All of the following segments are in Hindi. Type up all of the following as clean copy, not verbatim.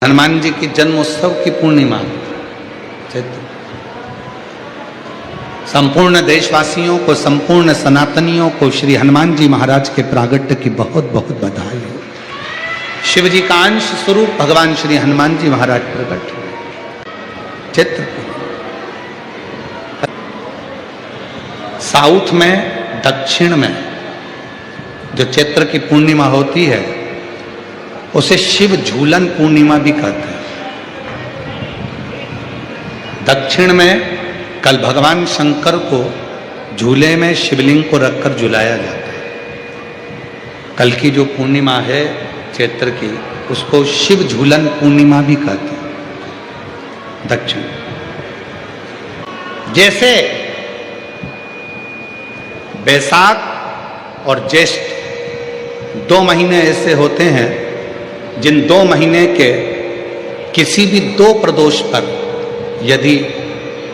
हनुमान जी की जन्मोत्सव की पूर्णिमा चैत्र। संपूर्ण देशवासियों को, संपूर्ण सनातनियों को श्री हनुमान जी महाराज के प्रागट्य की बहुत बहुत बधाई हो। शिव जी का अंश स्वरूप भगवान श्री हनुमान जी महाराज प्रकट हुए चैत्र को। साउथ में, दक्षिण में जो चैत्र की पूर्णिमा होती है उसे शिव झूलन पूर्णिमा भी कहते हैं। दक्षिण में कल भगवान शंकर को झूले में शिवलिंग को रखकर झुलाया जाता है। कल की जो पूर्णिमा है चैत्र की, उसको शिव झूलन पूर्णिमा भी कहते हैं दक्षिण। जैसे बैसाख और ज्येष्ठ 2 महीने ऐसे होते हैं जिन 2 महीने के किसी भी 2 प्रदोष पर यदि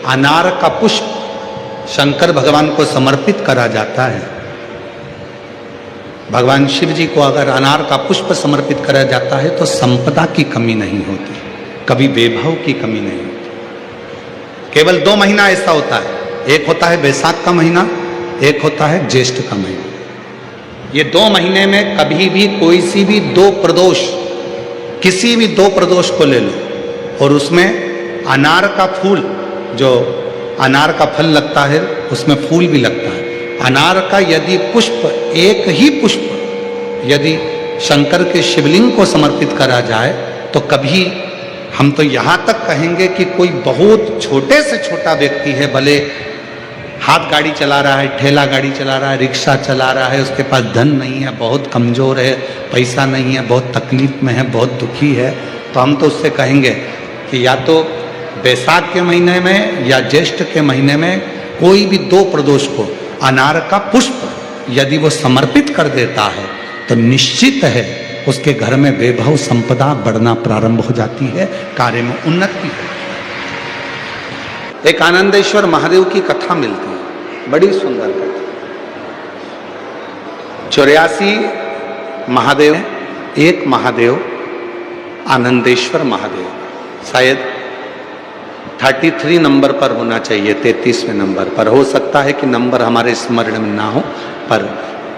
अनार का पुष्प शंकर भगवान को समर्पित करा जाता है, भगवान शिव जी को अगर अनार का पुष्प समर्पित करा जाता है तो संपदा की कमी नहीं होती, कभी वैभव की कमी नहीं होती। केवल 2 महीना ऐसा होता है, एक होता है बैसाख का महीना, एक होता है ज्येष्ठ का महीना। ये 2 महीने में कभी भी कोई सी भी 2 प्रदोष, किसी भी 2 प्रदोष को ले लो और उसमें अनार का फूल, जो अनार का फल लगता है उसमें फूल भी लगता है, अनार का यदि पुष्प, एक ही पुष्प यदि शंकर के शिवलिंग को समर्पित करा जाए तो कभी, हम तो यहाँ तक कहेंगे कि कोई बहुत छोटे से छोटा व्यक्ति है, भले हाथ गाड़ी चला रहा है, ठेला गाड़ी चला रहा है, रिक्शा चला रहा है, उसके पास धन नहीं है, बहुत कमजोर है, पैसा नहीं है, बहुत तकलीफ में है, बहुत दुखी है, तो हम तो उससे कहेंगे कि या तो बैसाख के महीने में या ज्येष्ठ के महीने में कोई भी 2 प्रदोष को अनार का पुष्प यदि वो समर्पित कर देता है तो निश्चित है उसके घर में वैभव संपदा बढ़ना प्रारंभ हो जाती है, कार्य में उन्नति है। एक आनंदेश्वर महादेव की कथा मिलती है, बड़ी सुंदर कथा। 84 महादेव, एक महादेव आनंदेश्वर महादेव, शायद 33 नंबर पर होना चाहिए, 33वें नंबर पर। हो सकता है कि नंबर हमारे स्मरण में ना हो, पर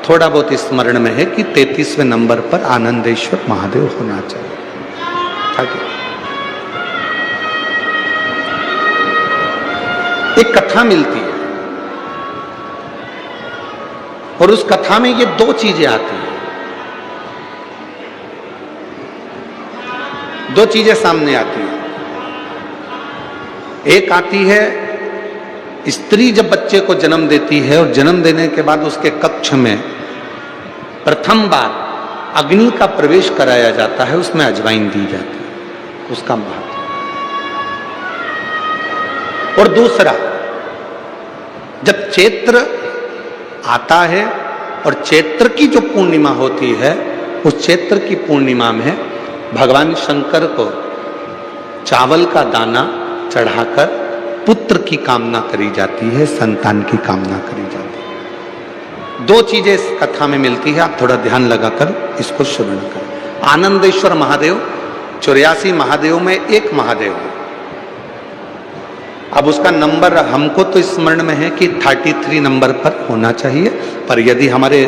थोड़ा बहुत स्मरण में है कि 33वें नंबर पर आनंदेश्वर महादेव होना चाहिए। ताकि एक कथा मिलती है और उस कथा में ये 2 चीजें आती हैं, 2 चीजें सामने आती हैं। एक आती है, स्त्री जब बच्चे को जन्म देती है और जन्म देने के बाद उसके कक्ष में प्रथम बार अग्नि का प्रवेश कराया जाता है, उसमें अजवाइन दी जाती है, उसका महत्व। और दूसरा, जब चैत्र आता है और चैत्र की जो पूर्णिमा होती है, उस चैत्र की पूर्णिमा में भगवान शंकर को चावल का दाना चढ़ाकर पुत्र की कामना करी जाती है, संतान की कामना करी जाती है। 2 चीजें इस कथा में मिलती है, आप थोड़ा ध्यान लगाकर इसको श्रवण करें। आनंदेश्वर महादेव 84 महादेव में एक महादेव है। अब उसका नंबर हमको तो स्मरण में है कि 33 नंबर पर होना चाहिए, पर यदि हमारे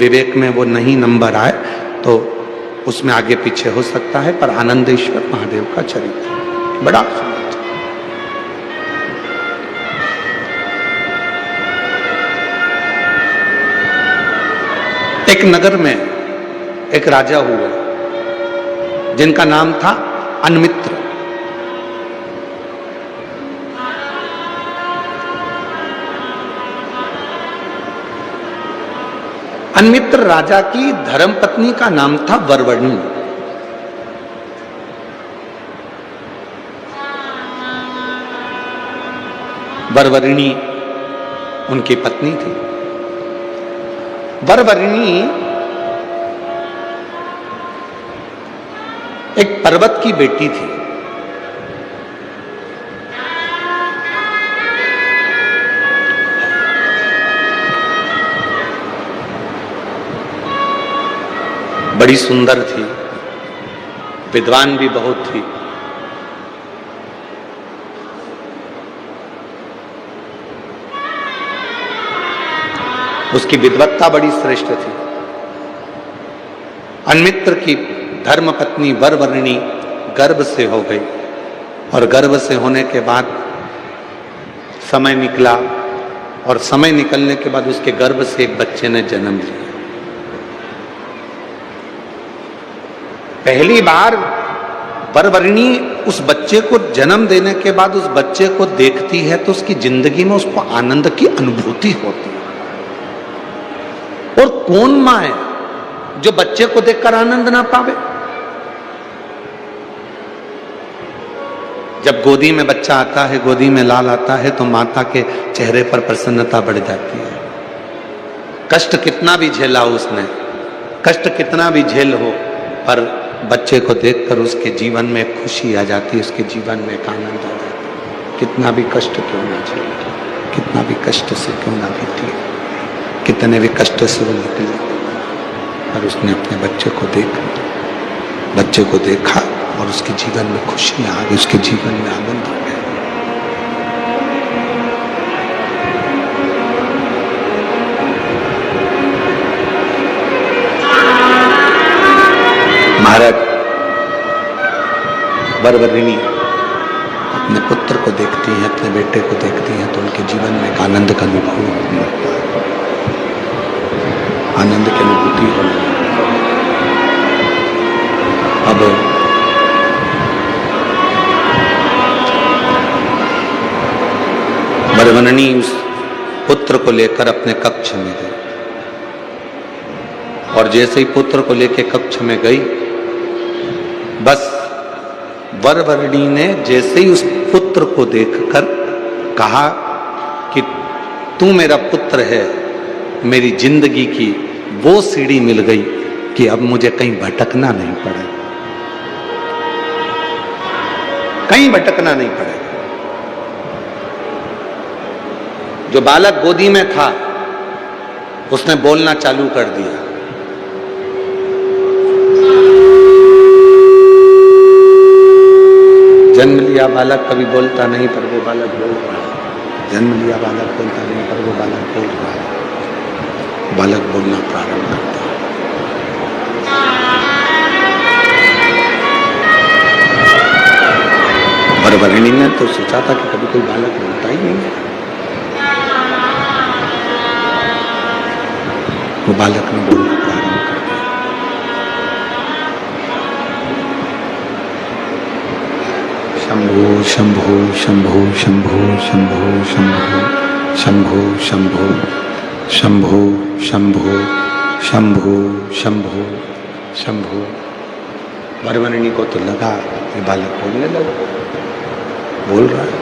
विवेक में वो नहीं नंबर आए तो उसमें आगे पीछे हो सकता है। पर आनंदेश्वर महादेव का चरित्र बड़ा सुंदर। एक नगर में एक राजा हुआ जिनका नाम था अनमित्र। अनमित्र राजा की धर्मपत्नी का नाम था वरवरणी। वरवरणी उनकी पत्नी थी। वरवरणी एक पर्वत की बेटी थी। बड़ी सुंदर थी, विद्वान भी बहुत थी। उसकी विद्वत्ता बड़ी श्रेष्ठ थी। अन्मित्र की धर्मपत्नी वरवर्णी गर्भ से हो गई और गर्भ से होने के बाद समय निकला और समय निकलने के बाद उसके गर्भ से एक बच्चे ने जन्म लिया। पहली बार वरवर्णी उस बच्चे को जन्म देने के बाद उस बच्चे को देखती है तो उसकी जिंदगी में उसको आनंद की अनुभूति होती है। और कौन मां है जो बच्चे को देखकर आनंद ना पावे? जब गोदी में बच्चा आता है, गोदी में लाल आता है, तो माता के चेहरे पर प्रसन्नता बढ़ जाती है। कष्ट कितना भी झेला उसने, कष्ट कितना भी झेल हो, पर बच्चे को देखकर उसके जीवन में खुशी आ जाती है, उसके जीवन में एक आनंद आ जाता है। कितना भी कष्ट क्यों ना झेले, कितना भी कष्ट से क्यों ना बीती, कितने भी कष्ट से वो निकले, और उसने अपने बच्चे को देखा और उसके जीवन में खुशियां आ गई, उसके जीवन में आनंद आ गया। महाराज वरवर्णी अपने पुत्र को देखती हैं, अपने बेटे को देखती हैं, तो उनके जीवन में एक आनंद का अनुभव होने लगता है, आनंद की अनुभूति होने लगती है। अब वरवर्णी उस पुत्र को लेकर अपने कक्ष में गई, और जैसे ही पुत्र को लेकर कक्ष में गई, बस वरवर्णी ने जैसे ही उस पुत्र को देखकर कहा कि तू मेरा पुत्र है, मेरी जिंदगी की वो सीढ़ी मिल गई कि अब मुझे कहीं भटकना नहीं पड़ेगा, कहीं भटकना नहीं पड़ेगा। जो बालक गोदी में था उसने बोलना चालू कर दिया। जन्म लिया बालक कभी बोलता नहीं, पर वो बालक बोल रहा है। जन्म लिया बालक बोलता नहीं, पर वो बालक बोल रहा है। बालक बोलना प्रारंभ करता है। वरवर्णी ने तो सोचा था कि कभी कोई बालक बोलता ही नहीं है, वो बालक ने बोलना प्रारंभ कर दिया। शंभो शंभो शंभो शंभो शंभो शंभो शंभो शंभो शंभो शंभो शंभो शंभो शंभो। वरवर्णी को तो लगा ये बालक बोलने लगा, बोल रहा है।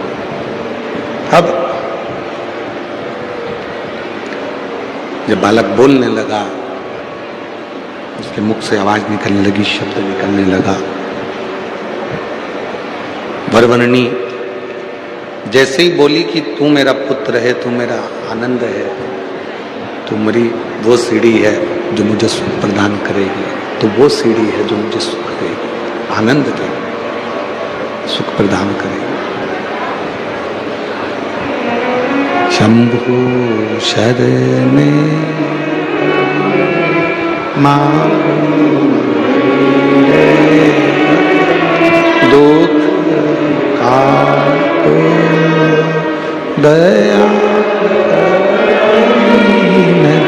अब जब बालक बोलने लगा, उसके मुख से आवाज निकलने लगी, शब्द निकलने लगा। वरवर्णी जैसे ही बोली कि तू मेरा पुत्र है, तू मेरा आनंद है, तू मेरी वो सीढ़ी है जो मुझे सुख प्रदान करेगी, तो वो सीढ़ी है जो मुझे सुख देगी, आनंद देगी, सुख प्रदान करेगी। शंभु शरणे दुख काटो दया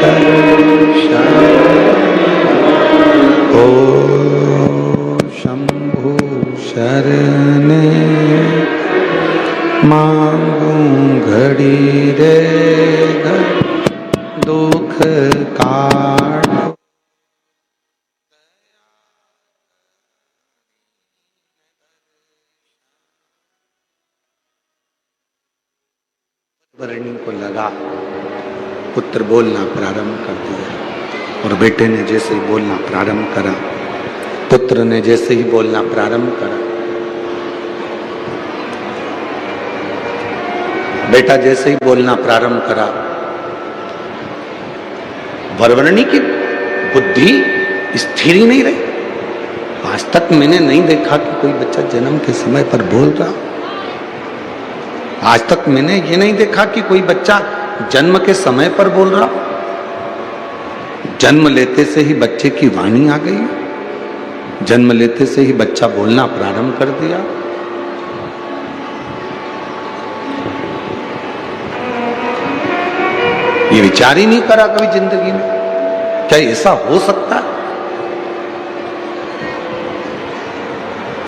दर्शन ओ शंभु शरणे मांगू घड़ी रे दुख काटो। वरवर्णी को लगा पुत्र बोलना प्रारंभ कर दिया, और बेटे ने जैसे ही बोलना प्रारंभ करा, पुत्र ने जैसे ही बोलना प्रारंभ करा, बेटा जैसे ही बोलना प्रारंभ करा, वरवर्णी की बुद्धि स्थिर ही नहीं रही। आज तक मैंने नहीं देखा कि कोई बच्चा जन्म के समय पर बोल रहा। आज तक मैंने ये नहीं देखा कि कोई बच्चा जन्म के समय पर बोल रहा। जन्म लेते से ही बच्चे की वाणी आ गई, जन्म लेते से ही बच्चा बोलना प्रारंभ कर दिया। ये विचार ही नहीं करा कभी जिंदगी में, क्या ऐसा हो सकता है?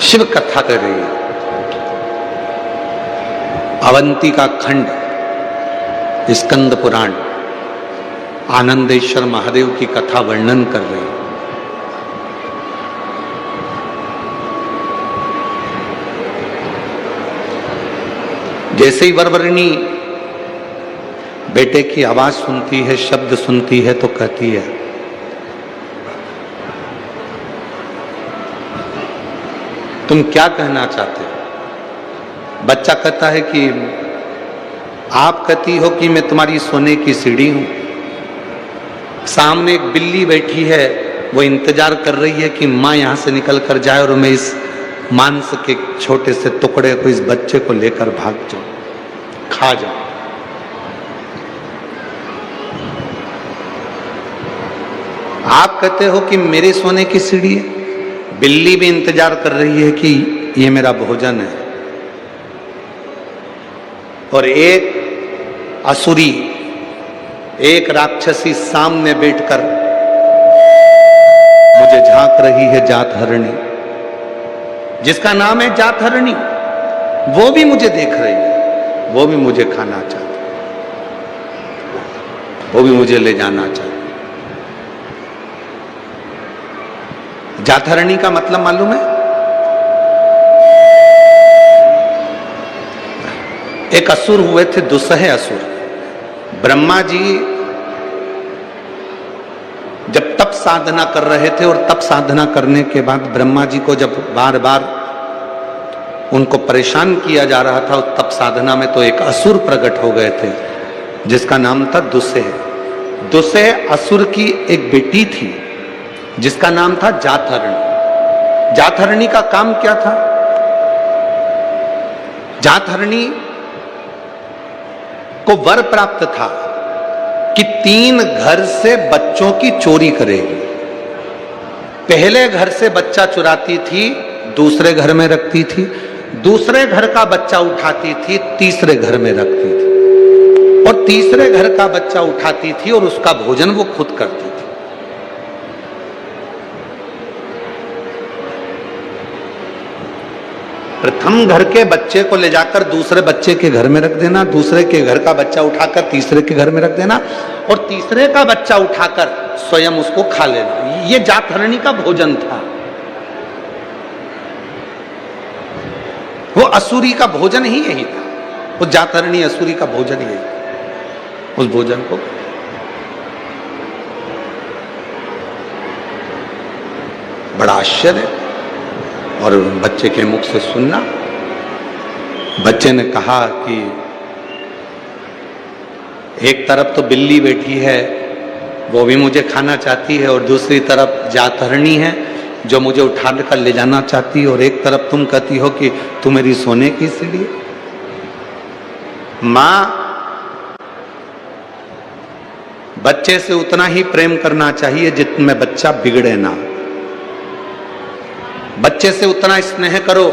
शिव कथा कर रही है, अवंती का खंड, स्कंद पुराण, आनंदेश्वर महादेव की कथा वर्णन कर रही है। जैसे ही वरवरणी बेटे की आवाज सुनती है, शब्द सुनती है, तो कहती है, तुम क्या कहना चाहते हो? बच्चा कहता है कि आप कहती हो कि मैं तुम्हारी सोने की सीढ़ी हूं। सामने एक बिल्ली बैठी है, वो इंतजार कर रही है कि मां यहां से निकल कर जाए और मैं इस मांस के छोटे से टुकड़े को, इस बच्चे को लेकर भाग जाऊं, खा जाऊं। आप कहते हो कि मेरे सोने की सीढ़ी है, बिल्ली भी इंतजार कर रही है कि ये मेरा भोजन है। और एक असुरी, एक राक्षसी सामने बैठकर मुझे झांक रही है, जातहरणी, जिसका नाम है जातहरणी। वो भी मुझे देख रही है, वो भी मुझे खाना चाहती है, वो भी मुझे ले जाना चाहती है। जातहरणी का मतलब मालूम है? एक असुर हुए थे, दुस्सह असुर। ब्रह्मा जी जब तप साधना कर रहे थे, और तप साधना करने के बाद ब्रह्मा जी को जब बार बार उनको परेशान किया जा रहा था उस तप साधना में, तो एक असुर प्रकट हो गए थे जिसका नाम था दुस्सह। दुस्सह असुर की एक बेटी थी जिसका नाम था जातहरणी। जातहरणी का काम क्या था? जातहरणी को वर प्राप्त था कि 3 घर से बच्चों की चोरी करेगी। पहले घर से बच्चा चुराती थी, दूसरे घर में रखती थी, दूसरे घर का बच्चा उठाती थी, तीसरे घर में रखती थी, और तीसरे घर का बच्चा उठाती थी और उसका भोजन वो खुद करती थी। प्रथम घर के बच्चे को ले जाकर दूसरे बच्चे के घर में रख देना, दूसरे के घर का बच्चा उठाकर तीसरे के घर में रख देना, और तीसरे का बच्चा उठाकर स्वयं उसको खा लेना। ये जातहरणी का भोजन था। वो असुरी का भोजन ही यही था। वो जातहरणी असुरी का भोजन यही था। उस भोजन को बड़ा आश्चर्य, और बच्चे के मुख से सुनना। बच्चे ने कहा कि एक तरफ तो बिल्ली बैठी है, वो भी मुझे खाना चाहती है, और दूसरी तरफ जातहरणी है जो मुझे उठा कर ले जाना चाहती है, और एक तरफ तुम कहती हो कि तू मेरी सोने की सीढ़ी। मां बच्चे से उतना ही प्रेम करना चाहिए जितने बच्चा बिगड़े ना। बच्चे से उतना स्नेह करो।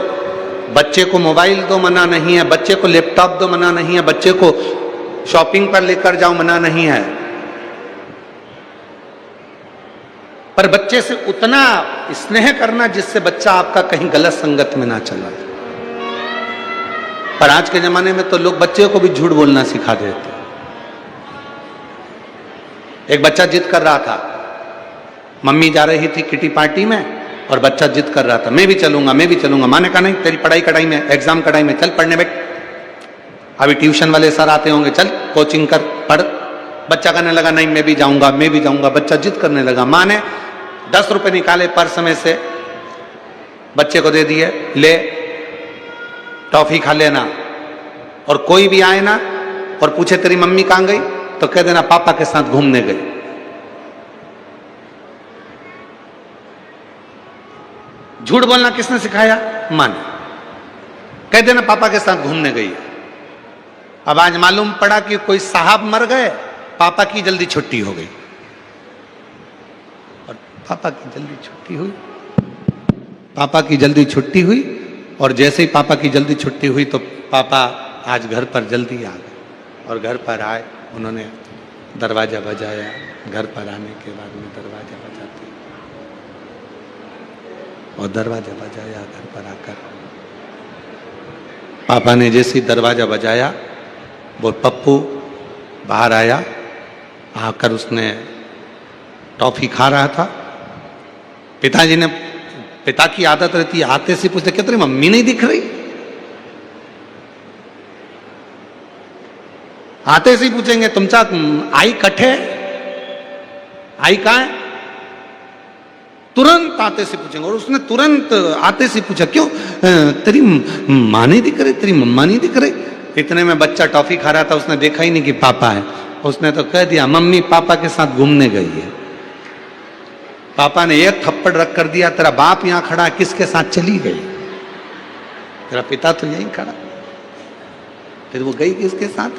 बच्चे को मोबाइल दो, मना नहीं है। बच्चे को लैपटॉप दो, मना नहीं है। बच्चे को शॉपिंग पर लेकर जाओ, मना नहीं है। पर बच्चे से उतना स्नेह करना जिससे बच्चा आपका कहीं गलत संगत में ना चला। पर आज के जमाने में तो लोग बच्चे को भी झूठ बोलना सिखा देते। एक बच्चा जिद कर रहा था, मम्मी जा रही थी किटी पार्टी में, और बच्चा जिद कर रहा था, मैं भी चलूंगा, मैं भी चलूंगा। माँ ने कहा नहीं, तेरी पढ़ाई कढ़ाई में, एग्जाम कढ़ाई में, चल पढ़ने बैठ, अभी ट्यूशन वाले सर आते होंगे, चल कोचिंग कर, पढ़। बच्चा कहने लगा नहीं, मैं भी जाऊंगा, मैं भी जाऊंगा। बच्चा जिद करने लगा। माँ ने 10 रुपए निकाले पर्स में से, बच्चे को दे दिए, ले टॉफी खा लेना, और कोई भी आए ना और पूछे तेरी मम्मी कहां गई, तो कह देना पापा के साथ घूमने गई। झूठ बोलना किसने सिखाया? माँ ने। कह देना पापा के साथ घूमने गई। अब आज मालूम पड़ा कि कोई साहब मर गए, पापा की जल्दी छुट्टी हो गई। और पापा की जल्दी छुट्टी हुई, पापा की जल्दी छुट्टी हुई, और जैसे ही पापा की जल्दी छुट्टी हुई तो पापा आज घर पर जल्दी आ गए। और घर पर आए, उन्होंने दरवाजा बजाया। घर पर आने के बाद में दरवाजा बजाते और दरवाजा बजाया। घर पर आकर पापा ने जैसे दरवाजा बजाया, वो पप्पू बाहर आया। आकर उसने टॉफी खा रहा था। पिताजी ने, पिता की आदत रहती है आते से पूछते, क्या तेरी मम्मी नहीं दिख रही? आते से ही पूछेंगे तुमचा आई कठे, आई कहाँ है? तुरंत आते से पूछेंगे। और उसने तुरंत आते से पूछा, क्यों तेरी माँ नहीं दिख रही, तेरी मम्मा नहीं दिख रही? इतने में बच्चा टॉफी खा रहा था, उसने देखा ही नहीं कि पापा है। उसने तो कह दिया मम्मी पापा के साथ घूमने गई है। पापा ने एक थप्पड़ रख कर दिया, तेरा बाप यहां खड़ा, किसके साथ चली गई? तेरा पिता तो यहीं खड़ा। फिर वो गई किसके साथ?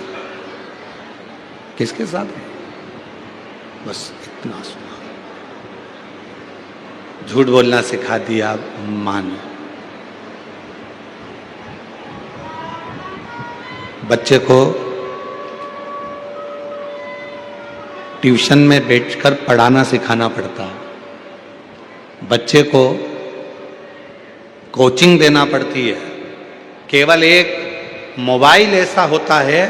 किसके साथ? बस इतना सुना। झूठ बोलना सिखा दिया मां ने। बच्चे को ट्यूशन में बैठकर पढ़ाना सिखाना पड़ता है। बच्चे को कोचिंग देना पड़ती है। केवल एक मोबाइल ऐसा होता है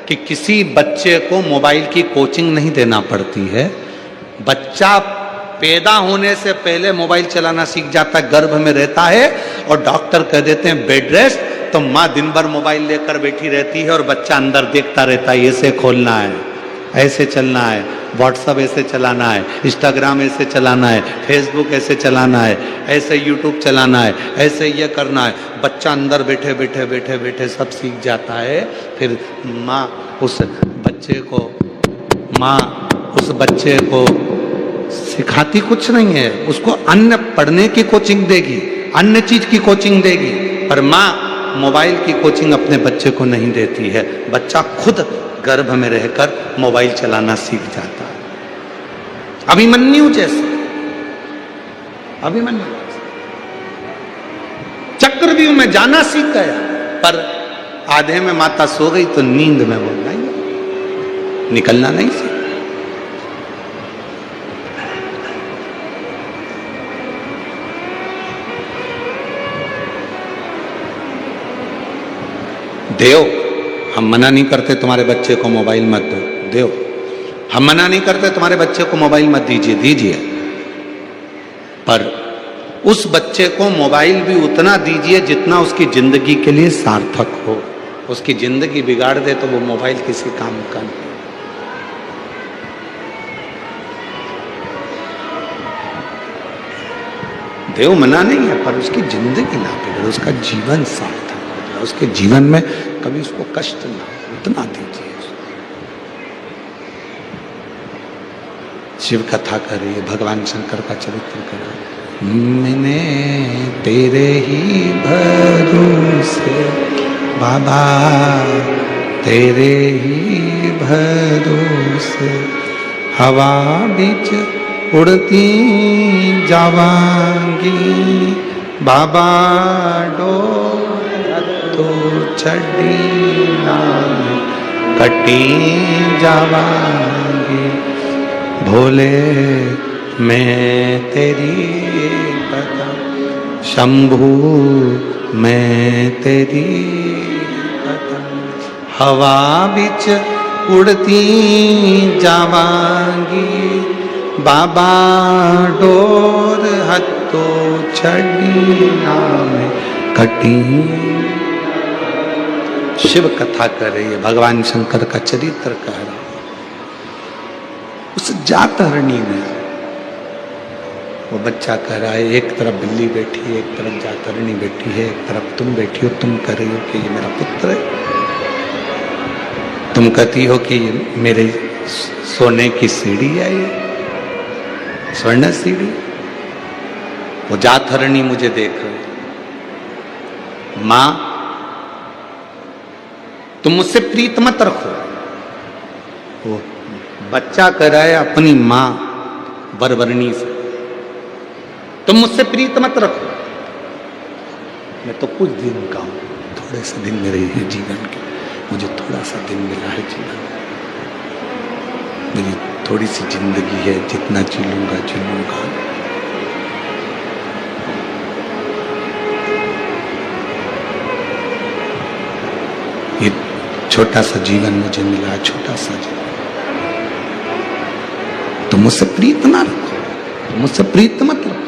कि किसी बच्चे को मोबाइल की कोचिंग नहीं देना पड़ती है। बच्चा पैदा होने से पहले मोबाइल चलाना सीख जाता है, गर्भ में रहता है, और डॉक्टर कह देते हैं बेड रेस्ट, तो माँ दिन भर मोबाइल लेकर बैठी रहती है और बच्चा अंदर देखता रहता है, ऐसे खोलना है, ऐसे चलना है, व्हाट्सअप ऐसे चलाना है, इंस्टाग्राम ऐसे चलाना है, फेसबुक ऐसे चलाना है, ऐसे यूट्यूब चलाना है, ऐसे ये करना है। बच्चा अंदर बैठे बैठे बैठे बैठे सब सीख जाता है। फिर माँ उस बच्चे को सिखाती कुछ नहीं है, उसको अन्य पढ़ने की कोचिंग देगी, अन्य चीज की कोचिंग देगी, पर माँ मोबाइल की कोचिंग अपने बच्चे को नहीं देती है। बच्चा खुद गर्भ में रहकर मोबाइल चलाना सीख जाता है। अभिमन्यु जैसे, अभिमन्यु चक्रव्यूह में जाना सीख गया, पर आधे में माता सो गई तो नींद में वो नहीं, निकलना नहीं सीखा। देव, हम मना नहीं करते तुम्हारे बच्चे को मोबाइल मत दो, देव। हम मना नहीं करते तुम्हारे बच्चे को मोबाइल मत दीजिए, दीजिए, पर उस बच्चे को मोबाइल भी उतना दीजिए जितना उसकी जिंदगी के लिए सार्थक हो। उसकी जिंदगी बिगाड़ दे तो वो मोबाइल किसी काम का नहीं। देव मना नहीं है, पर उसकी जिंदगी ना बिगड़े, उसका जीवन सार्थक हो जाए, उसके जीवन में कभी उसको कष्ट ना हो, उतना दीजिए। शिव कथा करिए, भगवान शंकर का चरित्र करिए। मैंने तेरे ही भरोसे बाबा, तेरे ही भरोसे हवा बीच उड़ती जावांगी बाबा, डोर तो चढ़ी नाम कटी जावांगी। भोले मैं तेरी कदम, शंभू मैं तेरी कदम, हवा बिच उड़ती जावांगी बाबा, डोर हत्तो छड़ी नाम कटी। शिव कथा कर रही है, भगवान शंकर का चरित्र कह रहा है। उस जातरणी में वो बच्चा कह रहा है, एक तरफ बिल्ली बैठी है, एक तरफ जातरणी बैठी है, एक तरफ तुम बैठी हो, तुम कह रही हो कि ये मेरा पुत्र है, तुम कहती हो कि मेरे सोने की सीढ़ी है, ये स्वर्ण सीढ़ी, वो जातहरणी मुझे देख रहे, मां तुम मुझसे प्रीत मत रखो। वो बच्चा कह रहा है अपनी मां वरवरणी से, तुम मुझसे प्रीत मत रखो। मैं तो कुछ दिन का हूं, थोड़े से दिन मेरे हैं जीवन के, मुझे थोड़ा सा दिन मिला है जीवन, मेरी थोड़ी सी जिंदगी है, जितना जी लूंगा। ये छोटा सा जीवन मुझे मिला, छोटा सा जीवन, तो मुझसे प्रीत ना रखो, मुझसे प्रीत मत रखो।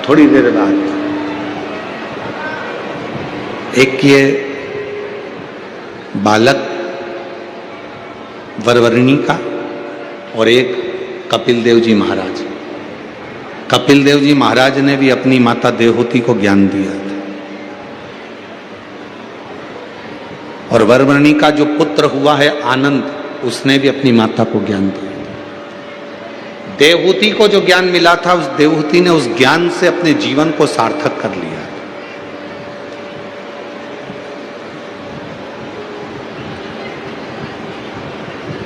थोड़ी देर बाद एक ये बालक वरवरणी का और एक कपिल देव जी महाराज। कपिल देव जी महाराज ने भी अपनी माता देवहूति को ज्ञान दिया था, और वरवरणी का जो पुत्र हुआ है आनंद, उसने भी अपनी माता को ज्ञान दिया। देवहूति को जो ज्ञान मिला था, उस देवहूति ने उस ज्ञान से अपने जीवन को सार्थक कर लिया।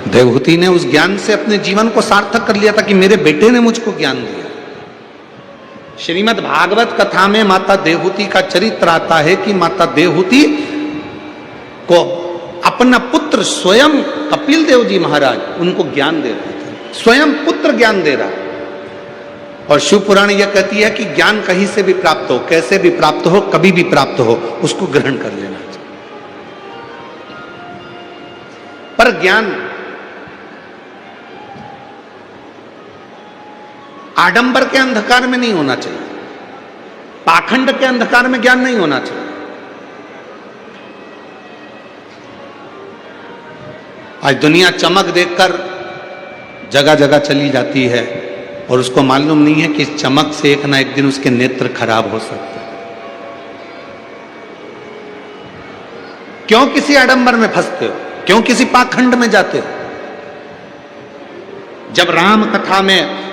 देवहूति ने उस ज्ञान से अपने जीवन को सार्थक कर लिया था कि मेरे बेटे ने मुझको ज्ञान दिया। श्रीमद् भागवत कथा में माता देवहूति का चरित्र आता है कि माता देवहूति को अपना पुत्र स्वयं कपिल देव जी महाराज उनको ज्ञान दे रहे थे, स्वयं पुत्र ज्ञान दे रहा। और शिव पुराण यह कहती है कि ज्ञान कहीं से भी प्राप्त हो, कैसे भी प्राप्त हो, कभी भी प्राप्त हो, उसको ग्रहण कर लेना चाहिए। पर ज्ञान आडंबर के अंधकार में नहीं होना चाहिए, पाखंड के अंधकार में ज्ञान नहीं होना चाहिए। आज दुनिया चमक देखकर जगह जगह चली जाती है और उसको मालूम नहीं है कि इस चमक से एक ना एक दिन उसके नेत्र खराब हो सकते हैं। क्यों किसी आडंबर में फंसते हो, क्यों किसी पाखंड में जाते हो? जब राम कथा में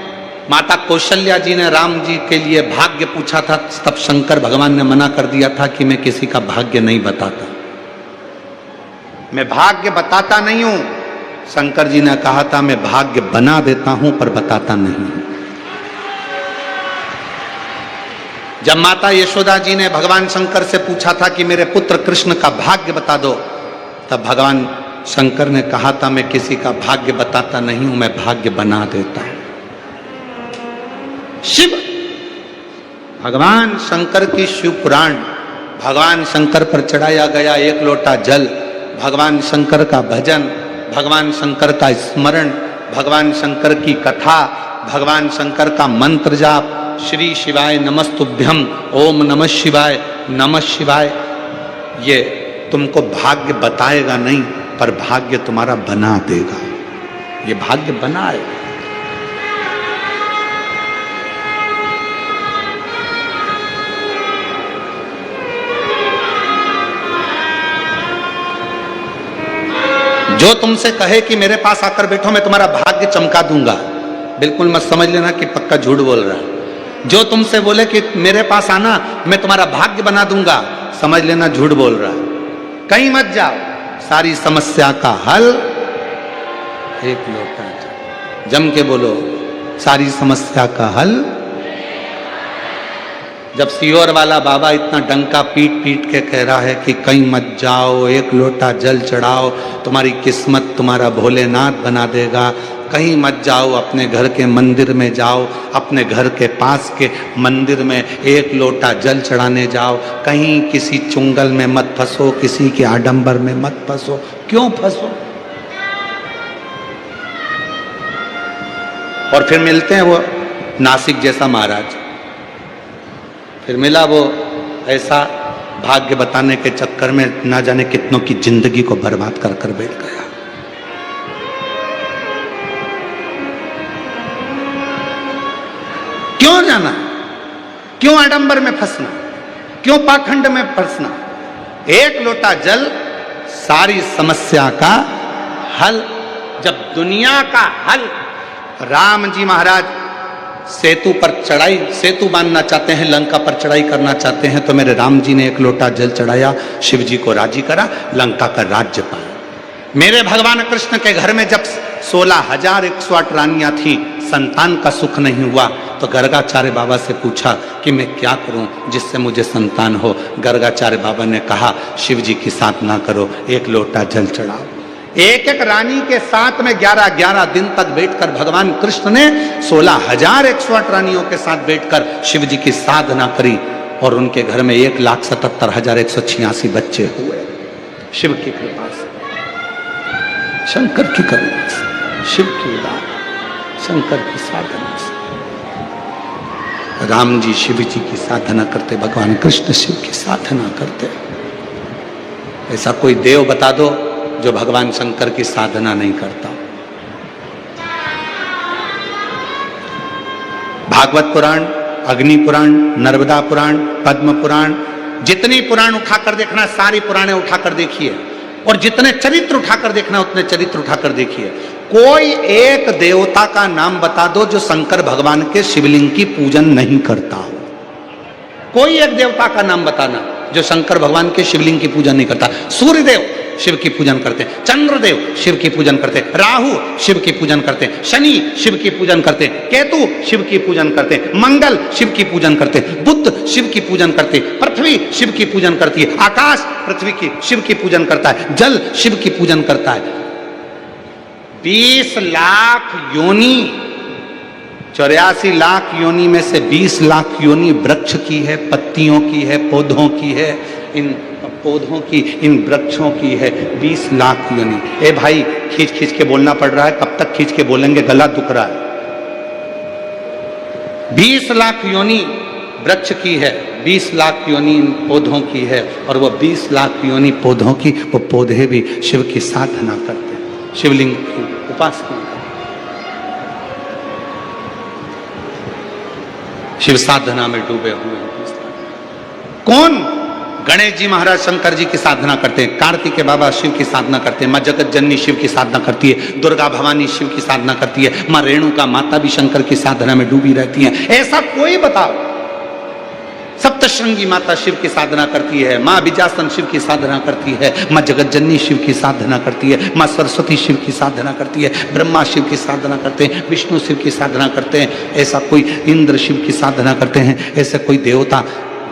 माता कौशल्या जी ने राम जी के लिए भाग्य पूछा था, तब शंकर भगवान ने मना कर दिया था कि मैं किसी का भाग्य नहीं बताता, मैं भाग्य बताता नहीं हूं। शंकर जी ने कहा था मैं भाग्य बना देता हूं पर बताता नहीं। जब माता यशोदा जी ने भगवान शंकर से पूछा था कि मेरे पुत्र कृष्ण का भाग्य बता दो, तब भगवान शंकर ने कहा था मैं किसी का भाग्य बताता नहीं हूं, मैं भाग्य बना देता हूं। शिव भगवान शंकर की शिव पुराण, भगवान शंकर पर चढ़ाया गया एक लोटा जल, भगवान शंकर का भजन, भगवान शंकर का स्मरण, भगवान शंकर की कथा, भगवान शंकर का मंत्र जाप, श्री शिवाय नमस्तुभ्यम, ओम नमः शिवाय, नमः शिवाय, ये तुमको भाग्य बताएगा नहीं पर भाग्य तुम्हारा बना देगा। ये भाग्य बनाए। जो तुमसे कहे कि मेरे पास आकर बैठो मैं तुम्हारा भाग्य चमका दूंगा, बिल्कुल मत समझ लेना कि पक्का झूठ बोल रहा है। जो तुमसे बोले कि मेरे पास आना मैं तुम्हारा भाग्य बना दूंगा, समझ लेना झूठ बोल रहा है। कहीं मत जाओ, सारी समस्या का हल एक लोटा जल। जम के बोलो, सारी समस्या का हल। जब सीहोर वाला बाबा इतना डंका पीट पीट के कह रहा है कि कहीं मत जाओ, एक लोटा जल चढ़ाओ, तुम्हारी किस्मत तुम्हारा भोलेनाथ बना देगा, कहीं मत जाओ, अपने घर के मंदिर में जाओ, अपने घर के पास के मंदिर में एक लोटा जल चढ़ाने जाओ, कहीं किसी चुंगल में मत फंसो, किसी के आडंबर में मत फंसो। क्यों फंसो? और फिर मिलते हैं वो नासिक जैसा महाराज, फिर मिला वो ऐसा भाग्य बताने के चक्कर में ना जाने कितनों की जिंदगी को बर्बाद कर कर बैठ गया। क्यों जाना? क्यों आडंबर में फंसना? क्यों पाखंड में फंसना? एक लोटा जल सारी समस्या का हल। जब दुनिया का हल, राम जी महाराज सेतु पर चढ़ाई, सेतु बांधना चाहते हैं, लंका पर चढ़ाई करना चाहते हैं, तो मेरे राम जी ने एक लोटा जल चढ़ाया, शिव जी को राजी करा, लंका का राज्य पाया। मेरे भगवान कृष्ण के घर में जब 16,108 रानियां थी, संतान का सुख नहीं हुआ, तो गर्गाचार्य बाबा से पूछा कि मैं क्या करूं जिससे मुझे संतान हो। गर्गाचार्य बाबा ने कहा शिव जी की साधना करो, एक लोटा जल चढ़ाओ। एक एक रानी के साथ में 11-11 दिन तक बैठकर भगवान कृष्ण ने 16,108 रानियों के साथ बैठकर शिव जी की साधना करी, और उनके घर में 1,77,186 बच्चे हुए। शिव की कृपा से, शंकर की करुणा से, शिव की उदार, शंकर की साधना से। राम जी शिव जी की साधना करते, भगवान कृष्ण शिव की साधना करते। ऐसा कोई देव बता दो जो भगवान शंकर की साधना नहीं करता। भागवत पुराण, अग्नि पुराण, नर्मदा पुराण, पद्म पुराण, जितनी पुराण उठाकर देखना, सारी पुराणे उठाकर देखिए, और जितने चरित्र उठाकर देखना उतने चरित्र उठाकर देखिए। कोई एक देवता का नाम बता दो जो शंकर भगवान के शिवलिंग की पूजन नहीं करता हो। कोई एक देवता का नाम बताना जो शंकर भगवान के शिवलिंग की पूजन नहीं करता। सूर्यदेव शिव की पूजन करते, चंद्रदेव शिव की पूजन करते, राहु शिव की पूजन करते, शनि शिव की पूजन करते, केतु शिव की पूजन करते, मंगल शिव की पूजन करते, बुध शिव की पूजन करते, पृथ्वी शिव की पूजन करती है, आकाश पृथ्वी की शिव की पूजन करता है, जल शिव की पूजन करता है। 20 लाख योनि, 84 लाख योनि में से 20 लाख योनि वृक्ष की है, पत्तियों की है, पौधों की है, इन पौधों की, इन वृक्षों की है 20 लाख योनि। ए भाई, खींच खींच के बोलना पड़ रहा है, कब तक खींच के बोलेंगे, गला दुख रहा है। 20 लाख योनि वृक्ष की है, 20 लाख योनि इन पौधों की है, और वो 20 लाख योनि पौधों की, वो पौधे भी शिव की साधना करते हैं, शिवलिंग की उपासना करते हैं, शिव साधना में डूबे हुए हैं। कौन? गणेश जी महाराज शंकर जी की साधना करते हैं, कार्तिक के बाबा शिव की साधना करते हैं, माँ जगत जननी शिव की साधना करती है, दुर्गा भवानी शिव की साधना करती है, माँ रेणुका माता भी शंकर की साधना में डूबी रहती हैं। ऐसा कोई बताओ। सप्तशृंगी माता शिव की साधना करती है, माँ विजासन शिव की साधना करती है, माँ जगत जननी शिव की साधना करती है, माँ सरस्वती शिव की साधना करती है, ब्रह्मा शिव की साधना करते हैं, विष्णु शिव की साधना करते हैं। ऐसा कोई इंद्र शिव की साधना करते हैं। ऐसा कोई देवता,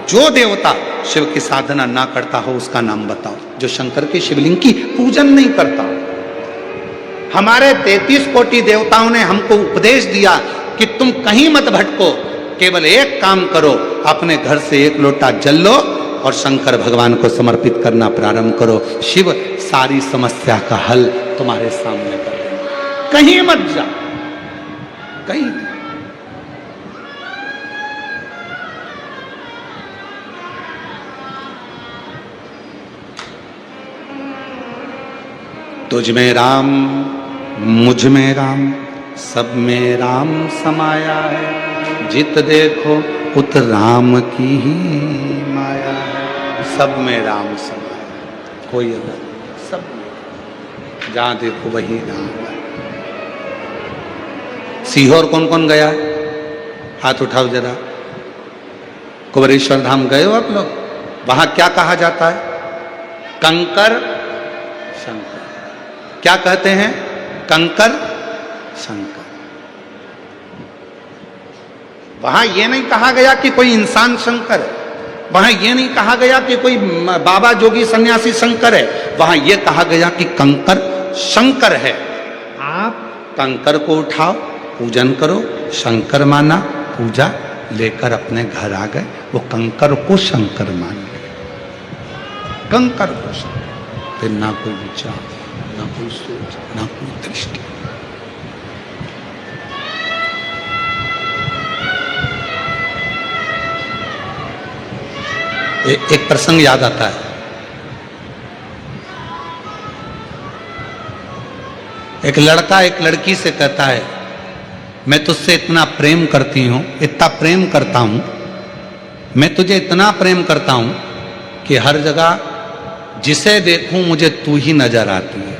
जो देवता शिव की साधना ना करता हो उसका नाम बताओ, जो शंकर के शिवलिंग की पूजन नहीं करता। हमारे 33 कोटि देवताओं ने हमको उपदेश दिया कि तुम कहीं मत भटको, केवल एक काम करो, अपने घर से एक लोटा जल लो और शंकर भगवान को समर्पित करना प्रारंभ करो। शिव सारी समस्या का हल तुम्हारे सामने कर देंगे। कहीं मत जा, कहीं। तुझ में राम, मुझ में राम, सब में राम समाया है, जित देखो उत राम की ही माया है। सब में राम समाया, कोई अलग, सब में, जहां देखो वही राम है। सीहोर कौन कौन गया? हाथ उठाओ जरा। कुबेरेश्वर धाम गए हो आप लोग? वहां क्या कहा जाता है? कंकर शंकर। क्या कहते हैं? कंकर शंकर। वहां यह नहीं कहा गया कि कोई इंसान शंकर है, वहां यह नहीं कहा गया कि कोई बाबा जोगी सन्यासी शंकर है, वहां यह कहा गया कि कंकर शंकर है। आप कंकर को उठाओ, पूजन करो, शंकर माना, पूजा लेकर अपने घर आ गए, वो कंकर को शंकर मान गए। कंकर को शंकर, फिर ना कोई विचार, ना कोई सोच, ना कोई दृष्टि। एक प्रसंग याद आता है। एक लड़का एक लड़की से कहता है, मैं तुझसे इतना प्रेम करती हूं, इतना प्रेम करता हूं, मैं तुझे इतना प्रेम करता हूं कि हर जगह जिसे देखूं मुझे तू ही नजर आती है।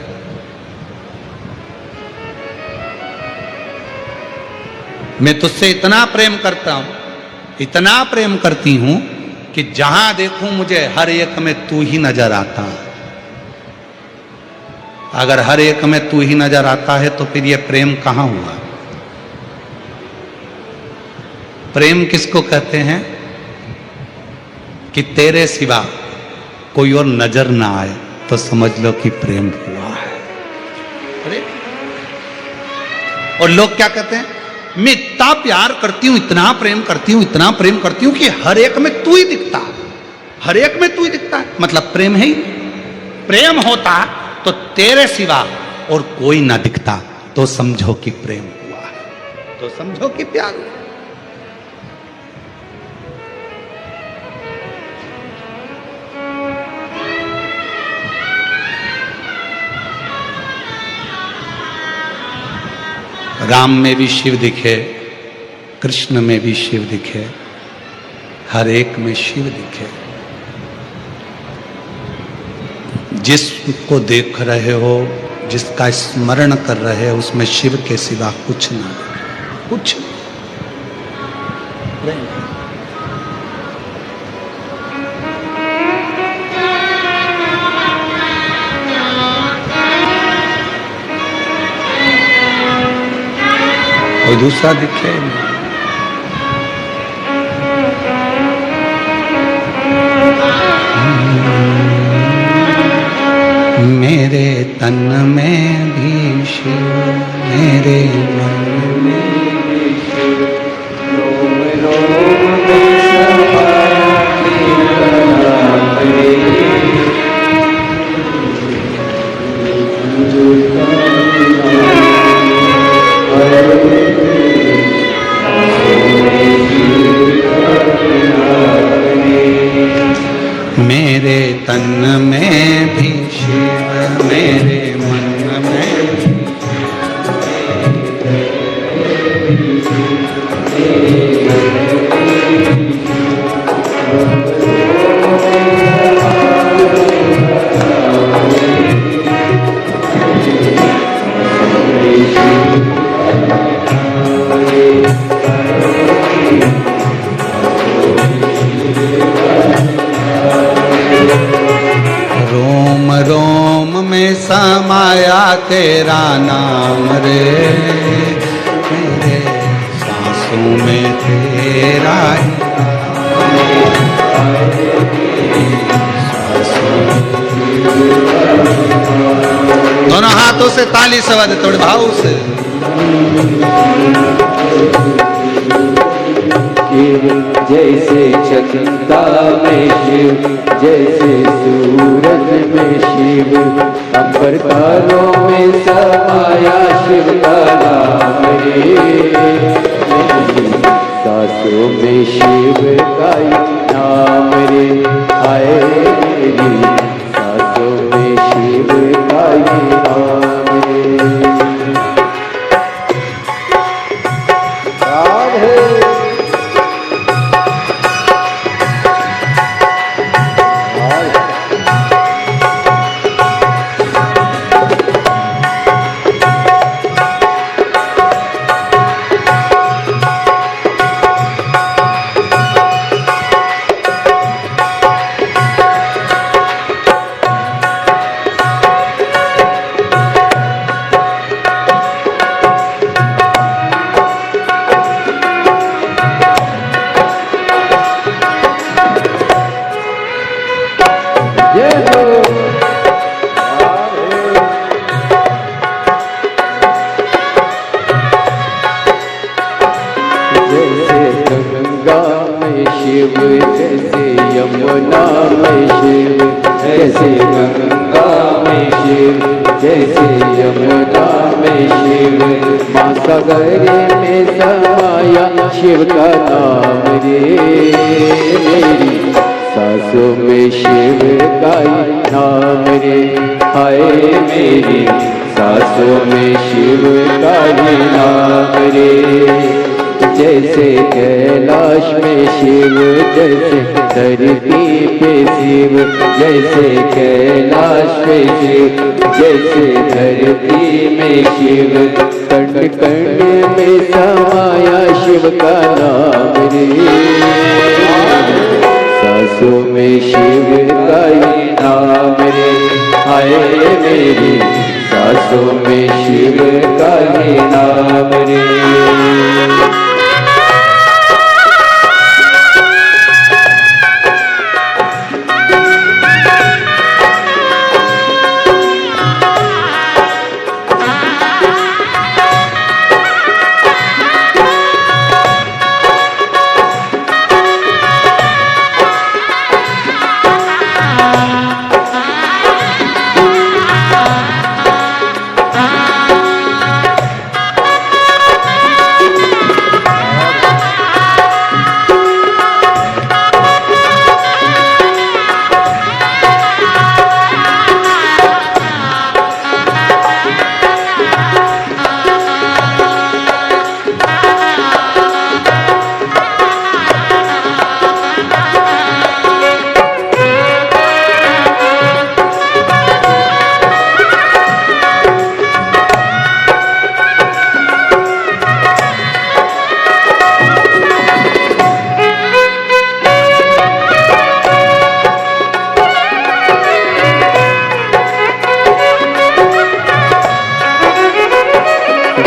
मैं तुझसे इतना प्रेम करता हूं, इतना प्रेम करती हूं कि जहां देखूं मुझे हर एक में तू ही नजर आता है। अगर हर एक में तू ही नजर आता है तो फिर ये प्रेम कहां हुआ? प्रेम किसको कहते हैं? कि तेरे सिवा कोई और नजर ना आए तो समझ लो कि प्रेम हुआ है। अरे और लोग क्या कहते हैं? मैं इतना प्यार करती हूं, इतना प्रेम करती हूं, इतना प्रेम करती हूं कि हर एक में तू ही दिखता, हर एक में तू ही दिखता है। मतलब प्रेम है ही। प्रेम होता तो तेरे सिवा और कोई ना दिखता तो समझो कि प्रेम हुआ है, तो समझो कि प्यार हुआ। राम में भी शिव दिखे, कृष्ण में भी शिव दिखे, हर एक में शिव दिखे। जिसको देख रहे हो, जिसका स्मरण कर रहे हो, उसमें शिव के सिवा कुछ ना दिखे, कुछ नहीं। कोई दूसरा दिखे नहीं। मेरे तन में भी शिव, मेरे मन में भी शिव, रोम रोम में समाया तेरा मेरे तन में भी शिव, मेरे मन में भी समाया तेरा नाम रे, मेरे सांसों में तेरा ही दोनों हाथों से ताली सवा दे थोड़े भाव से। जैसे चंदा में शिव, जैसे सूरज में शिव, अंबर तारों में समाया शिव का नाम रे, सांसों में शिव का नाम रे, आए मेरी सांसों में शिव का नाम रे। जैसे यमुना में शिव, जैसे गंगा में शिव, जैसे यमुना में शिव, माँ सागरे में समाया शिव का नाम रे, मेरी सांसों में शिव का नाम रे, हाय मेरी सांसों में शिव का नाम रे। जैसे कैलाश में शिव, जैसे धरती पे शिव, जैसे कैलाश पे शिव, जैसे धरती में शिव, कण कण में समाया शिव का नाम रे। सांसों में शिव का ही नाम रे, हाय मेरी सांसों में शिव का ही नाम रे।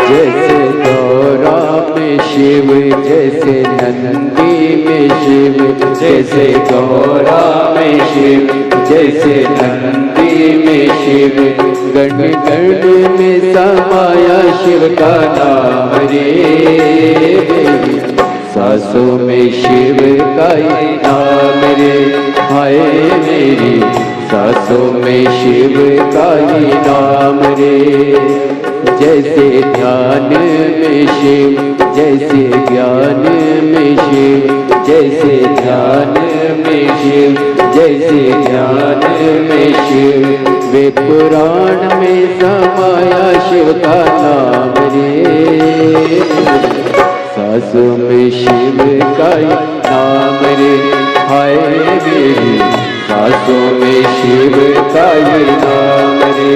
जैसे गौरा में शिव, जैसे नंदी में शिव, जैसे गौरा में शिव, जैसे नंदी में शिव, गण गण में समाया शिव का नाम रे। सांसों में शिव का ही नाम रे, हाय मेरी सांसों में शिव का ही नाम रे। जैसे ध्यान में शिव, जैसे ज्ञान में शिव, जैसे ध्यान में शिव, जैसे ज्ञान में शिव, वेद पुराण में समाया शिव का नाम रे। सांसों में शिव का नाम रे, हाय मेरी सांसों में शिव का नाम रे।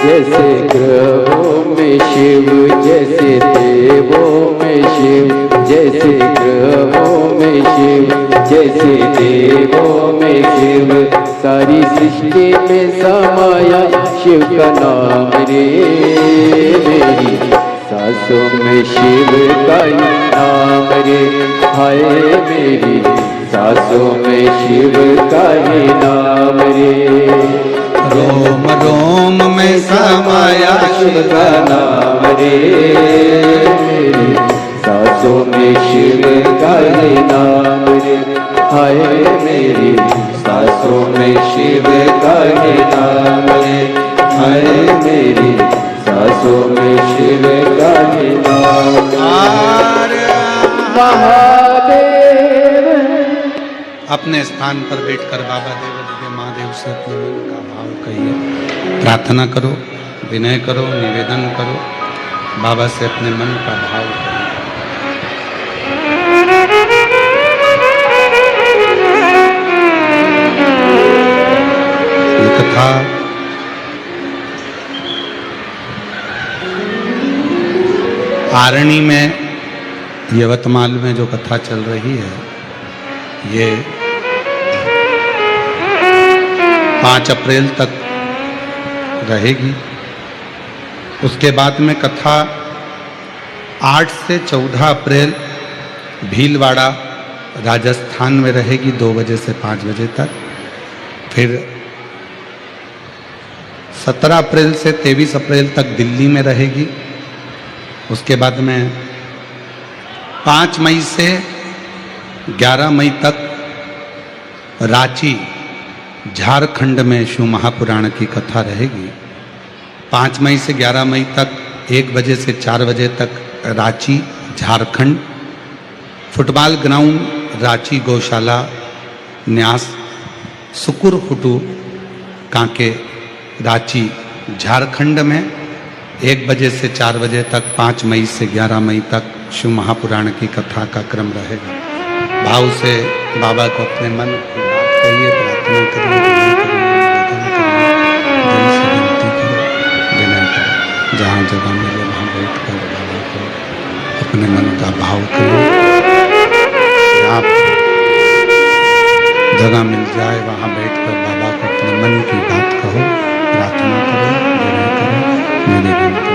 जैसे ग्रहों में शिव, जैसे देवों में शिव, जैसे ग्रहों में शिव, जैसे देवों में शिव, सारी सृष्टि में समाया शिव का नाम रे। मेरी सांसों में शिव का नाम रे, हाय मेरी सांसों में शिव का नाम रे। रोम रोम में समाया शिव का नाम रे, सांसों में शिव का नाम रे, हाय मेरी सांसों में शिव का नाम रे, हाय मेरी सांसों में शिव का नाम। महादेव अपने स्थान पर बैठकर बाबा देव महादेव से अपने मन का भाव कहिए, प्रार्थना करो। विनय करो, निवेदन करो, बाबा से अपने मन का भाव करो। ये कथा आरणी में, यवतमाल में जो कथा चल रही है, ये 5 अप्रैल तक रहेगी। उसके बाद में कथा 8 से 14 अप्रैल भीलवाड़ा राजस्थान में रहेगी, 2 बजे से 5 बजे तक। फिर 17 अप्रैल से 23 अप्रैल तक दिल्ली में रहेगी। उसके बाद में 5 मई से 11 मई तक रांची झारखंड में शिव महापुराण की कथा रहेगी। 5 मई से 11 मई तक 1 बजे से 4 बजे तक रांची झारखंड। फुटबॉल ग्राउंड रांची गौशाला न्यास सुकुर हुटू कांके रांची झारखंड में 1 बजे से 4 बजे तक 5 मई से 11 मई तक शिव महापुराण की कथा का क्रम रहेगा। भाव से बाबा को अपने मन की बात कहिए, प्रार्थना करिए, दिल से विनती करो, विनय करो। जहाँ जगह मिले वहाँ बैठ कर बाबा को अपने मन का भाव करो। जहाँ जगह मिल जाए वहाँ बैठ कर बाबा को अपने मन की बात कहो, प्रार्थना करो, विनय करो, निवेदन करो।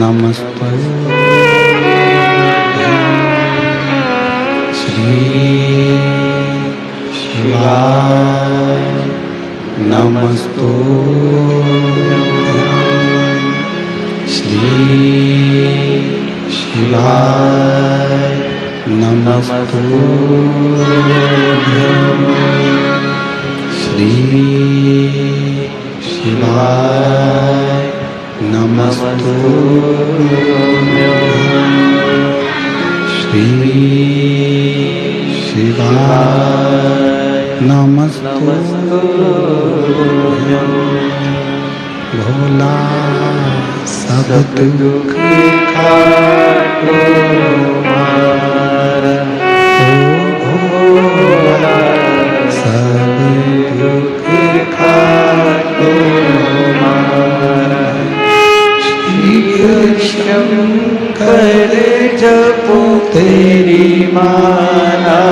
नमस्ते श्री शिवाय, नमस्तो श्री शिवाय, नमस्तो श्री शिवाय, नमस्तो श्री शिवाय, नमस्तो भोला सब दुख काटो मारा, ओ भोला सब दुख काटो मारा। शंकर जपो तेरी माला,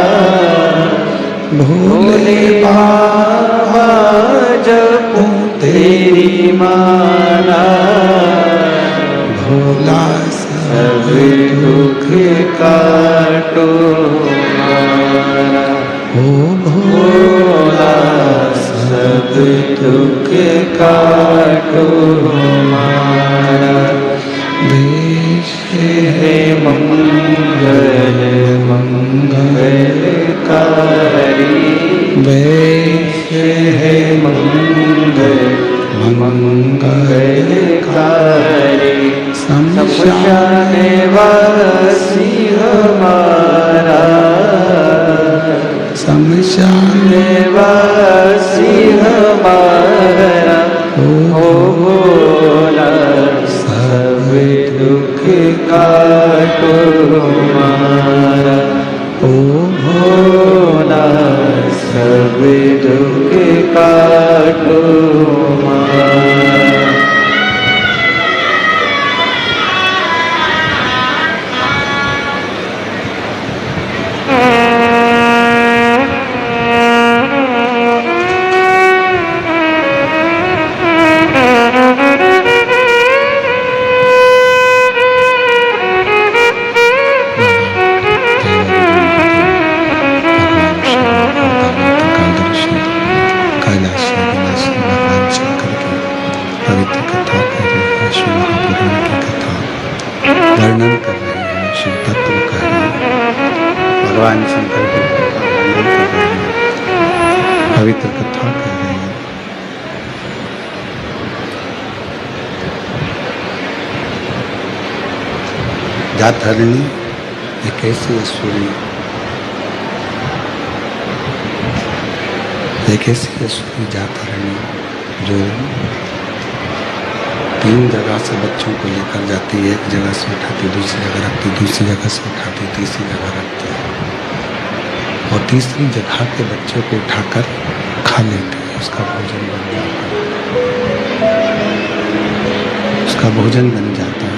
भोले बाबा जपो तेरी माला। भोला सब दुख काटो मारा, ओ भोला सब दुख काटो मारा। देश है मंगल मंगलकारी, देश है मंगल मंगलकारी। शमशान वासी हमारा, शमशान वासी हमारा। ओ भोला सब दुख काटो मारा, ओ भोला सब दुख काटो मारा। जातहरणी एक ऐसी असुरी, एक ऐसी असुरी जातहरणी जो 3 जगह से बच्चों को लेकर जाती है। एक जगह से उठाती, दूसरी जगह रखती, दूसरी जगह से उठाती, तीसरी जगह रखती है और तीसरी जगह के बच्चों को उठाकर खा लेती है। उसका भोजन बन जाता है, उसका भोजन बन जाता है।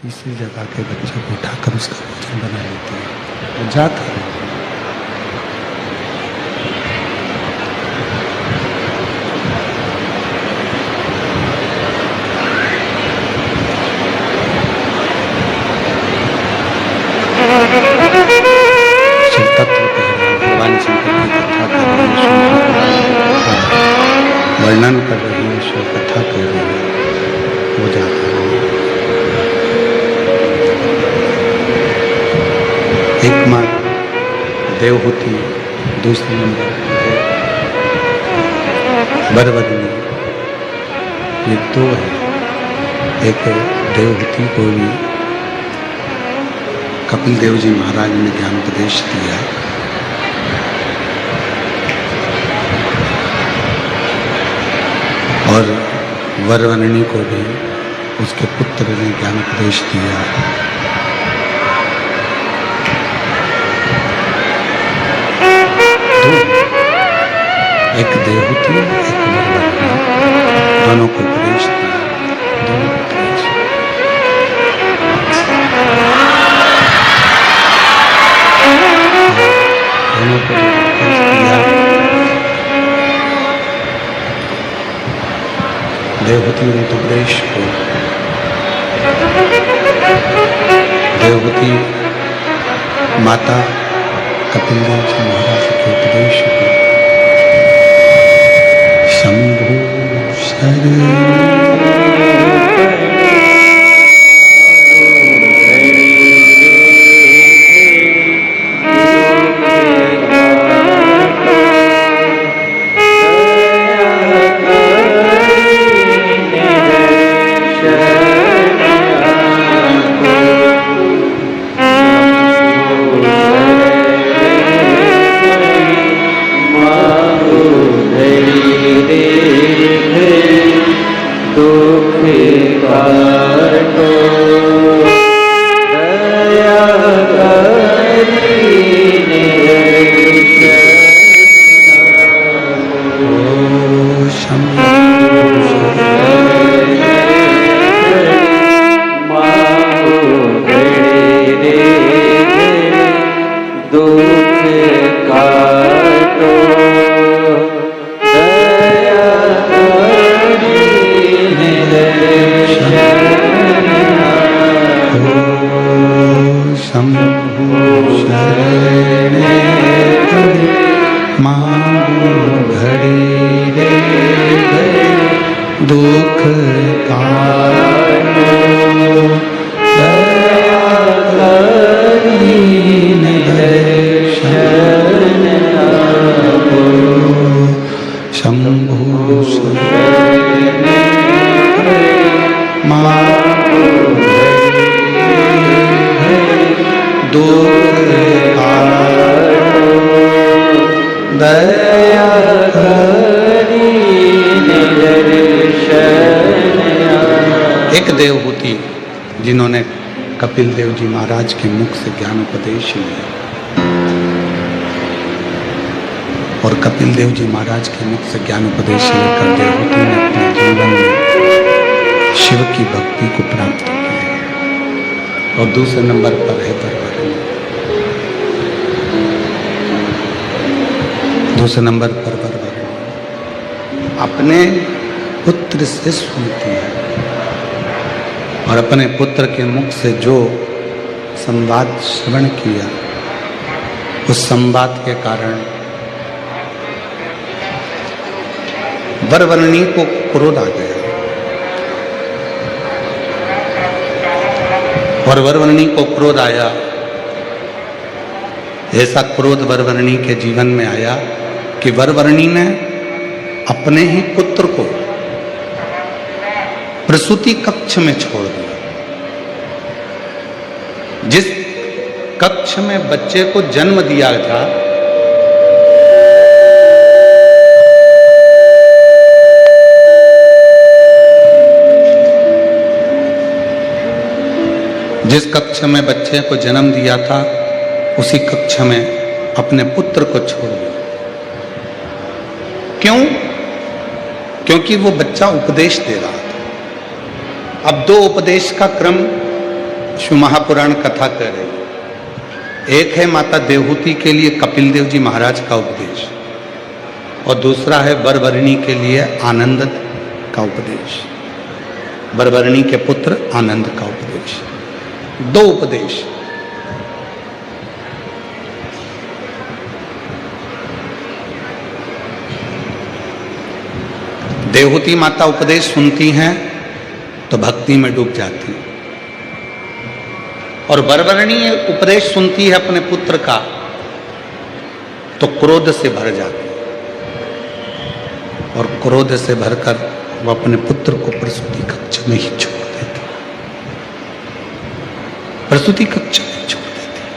तीसरी जगह के बच्चों को उठाकर उसका भोजन बना लेती है। वो जात है। तत्व कह रहे हैं, भगवान शंकर की कथा कर रही है, वर्णन कर रही है, शिव कथा कर रही है। वो जाता है। एक माँ देवहूति, दूसरे नंबर वरवदनी, ये 2 है। एक देवहूति को भी कपिल देव जी महाराज ने ज्ञान उपदेश दिया। और वरवरणी को भी उसके पुत्र ने ज्ञान उपदेश दिया। एक देवहूति, एक वरवरणी, दोनों को उपदेश दिया। दोनों को उपदेश दिया। देवहूति उपदेश को, देवहूति माता कपिल देव जी महाराज के उपदेश को शंभु शरण एक देवहूति जिन्होंने कपिल देव जी महाराज के मुख से ज्ञान उपदेश लिया और कपिल देव जी महाराज के मुख से ज्ञान उपदेश लेकर देवहूति ने अपने जीवन में शिव की भक्ति को प्राप्त किया। और दूसरे नंबर पर है वरवरणी। दूसरे नंबर पर वरवरणी अपने पुत्र से सुनती है और अपने पुत्र के मुख से जो संवाद श्रवण किया उस संवाद के कारण वरवरणी को क्रोध आ गया और वरवरणी को क्रोध आया। ऐसा क्रोध वरवरणी के जीवन में आया कि वरवरणी ने अपने ही पुत्र को प्रसूति कक्ष में छोड़ दिया। जिस कक्ष में बच्चे को जन्म दिया था, जिस कक्ष में बच्चे को जन्म दिया था, उसी कक्ष में अपने पुत्र को छोड़ दिया। क्यों? क्योंकि वो बच्चा उपदेश दे रहा था। अब दो उपदेश का क्रम शिव महापुराण कथा कह रही है। एक है माता देवहूति के लिए कपिल देव जी महाराज का उपदेश, और दूसरा है वरवरिणी के लिए आनंद का उपदेश, वरवरिणी के पुत्र आनंद का उपदेश। दो उपदेश। देवहूति माता उपदेश सुनती हैं तो भक्ति में डूब जाती हैं, और वरवरिणी उपदेश सुनती है अपने पुत्र का तो क्रोध से भर जाती है, और क्रोध से भरकर वो अपने पुत्र को प्रसूति कक्ष में ही छोड़ देती है। प्रसूति कक्ष में छोड़ देती है,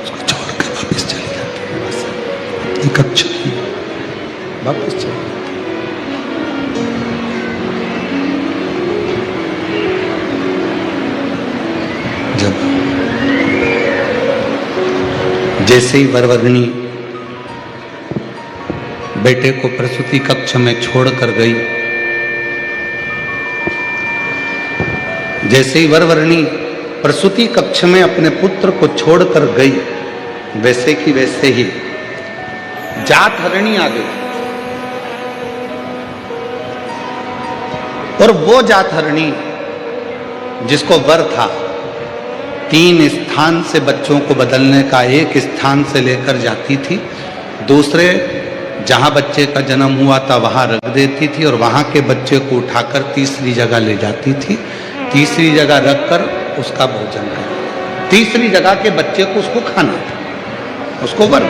उसको छोड़कर वापस चली जाती है। बस कक्ष की वापस चली जाती है। जब जैसे ही वरवरिणी बेटे को प्रसूति कक्ष में छोड़कर गई, जैसे ही वरवरिणी प्रसूति कक्ष में अपने पुत्र को छोड़कर गई, वैसे की वैसे ही जातहरणी आ गई। और वो जातहरणी जिसको वर था 3 स्थान से बच्चों को बदलने का, एक स्थान से लेकर जाती थी, दूसरे जहां बच्चे का जन्म हुआ था वहां रख देती थी, और वहां के बच्चे को उठाकर तीसरी जगह ले जाती थी, तीसरी जगह रखकर उसका भोजन करना, तीसरी जगह के बच्चे को उसको खाना था, उसको वर।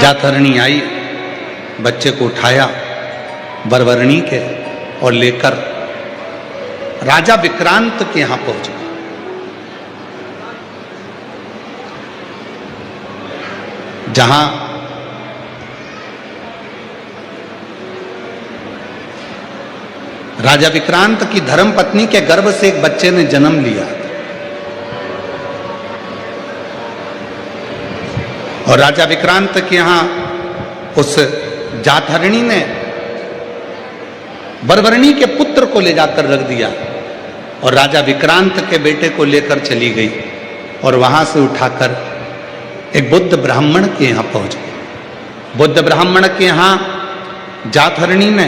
जातहरणी आई, बच्चे को उठाया वरवरिणी के और लेकर राजा विक्रांत के यहां पहुंच गए। जहां राजा विक्रांत की धर्मपत्नी के गर्भ से एक बच्चे ने जन्म लिया, और राजा विक्रांत के यहां उस जातहरणी ने वरवरिणी के पुत्र को ले जाकर रख दिया, और राजा विक्रांत के बेटे को लेकर चली गई, और वहां से उठाकर एक बुद्ध ब्राह्मण के यहां पहुंच गई। बुद्ध ब्राह्मण के यहां जातहरणी ने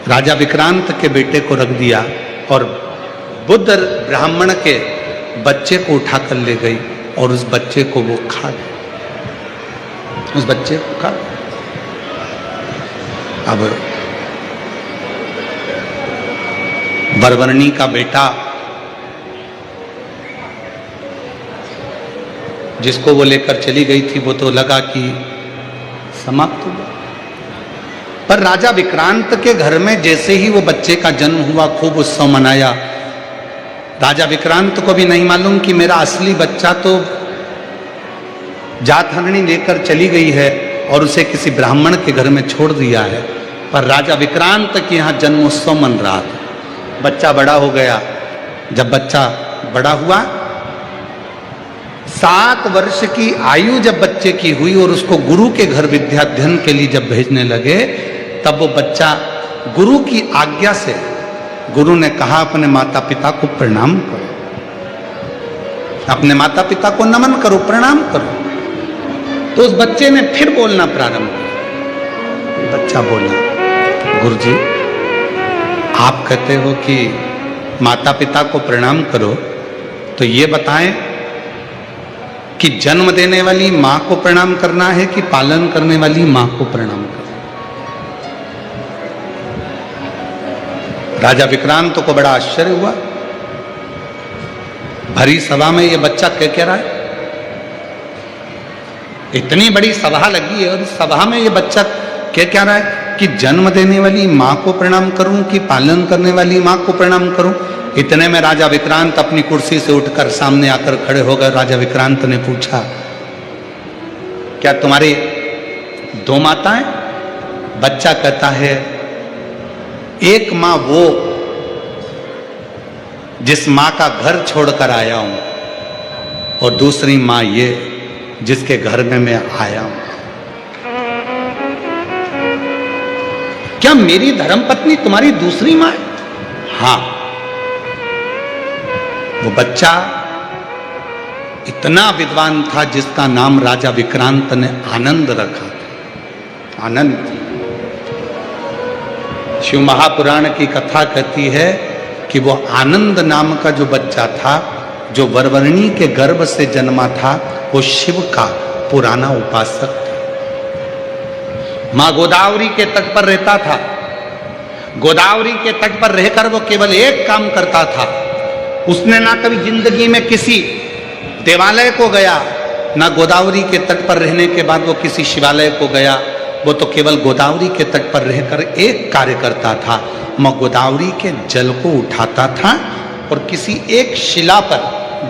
राजा विक्रांत के बेटे को रख दिया, और बुद्ध ब्राह्मण के बच्चे को उठाकर ले गई, और उस बच्चे को वो खा गई, उस बच्चे को खा। अब वरवरिणी का बेटा जिसको वो लेकर चली गई थी, वो तो लगा कि समाप्त हो गया। पर राजा विक्रांत के घर में जैसे ही वो बच्चे का जन्म हुआ, खूब उत्सव मनाया। राजा विक्रांत को भी नहीं मालूम कि मेरा असली बच्चा तो जातहरणी लेकर चली गई है और उसे किसी ब्राह्मण के घर में छोड़ दिया है। पर राजा विक्रांत के यहाँ जन्मोत्सव मन रहा था। बच्चा बड़ा हो गया। जब बच्चा बड़ा हुआ, 7 वर्ष की आयु जब बच्चे की हुई और उसको गुरु के घर विद्याध्ययन के लिए जब भेजने लगे, तब वो बच्चा गुरु की आज्ञा से, गुरु ने कहा अपने माता पिता को प्रणाम करो, अपने माता पिता को नमन करो, प्रणाम करो। तो उस बच्चे ने फिर बोलना प्रारंभ किया। बच्चा बोला, गुरुजी आप कहते हो कि माता पिता को प्रणाम करो, तो ये बताएं कि जन्म देने वाली मां को प्रणाम करना है कि पालन करने वाली मां को प्रणाम करना? राजा विक्रांत को बड़ा आश्चर्य हुआ। भरी सभा में ये बच्चा कह रहा है, इतनी बड़ी सभा लगी है और इस सभा में ये बच्चा क्या रहा है कि जन्म देने वाली माँ को प्रणाम करूं कि पालन करने वाली माँ को प्रणाम करूं। इतने में राजा विक्रांत अपनी कुर्सी से उठकर सामने आकर खड़े हो गए। राजा विक्रांत ने पूछा, क्या तुम्हारी दो माताएं? बच्चा कहता है, एक माँ वो जिस माँ का घर छोड़कर आया हूं, और दूसरी माँ ये जिसके घर में मैं आया हूं। क्या मेरी धर्मपत्नी तुम्हारी दूसरी माँ है? हां। वो बच्चा इतना विद्वान था जिसका नाम राजा विक्रांत ने आनंद रखा था। आनंद। शिव महापुराण की कथा कहती है कि वो आनंद नाम का जो बच्चा था, जो वरवर्णी के गर्भ से जन्मा था, वो शिव का पुराना उपासक था। मां गोदावरी के तट पर रहता था। गोदावरी के तट पर रहकर वो केवल एक काम करता था। उसने ना कभी जिंदगी में किसी देवालय को गया, ना गोदावरी के तट पर रहने के बाद वो किसी शिवालय को गया। वो तो केवल गोदावरी के तट पर रहकर एक कार्य करता था। मां गोदावरी के जल को उठाता था और किसी एक शिला पर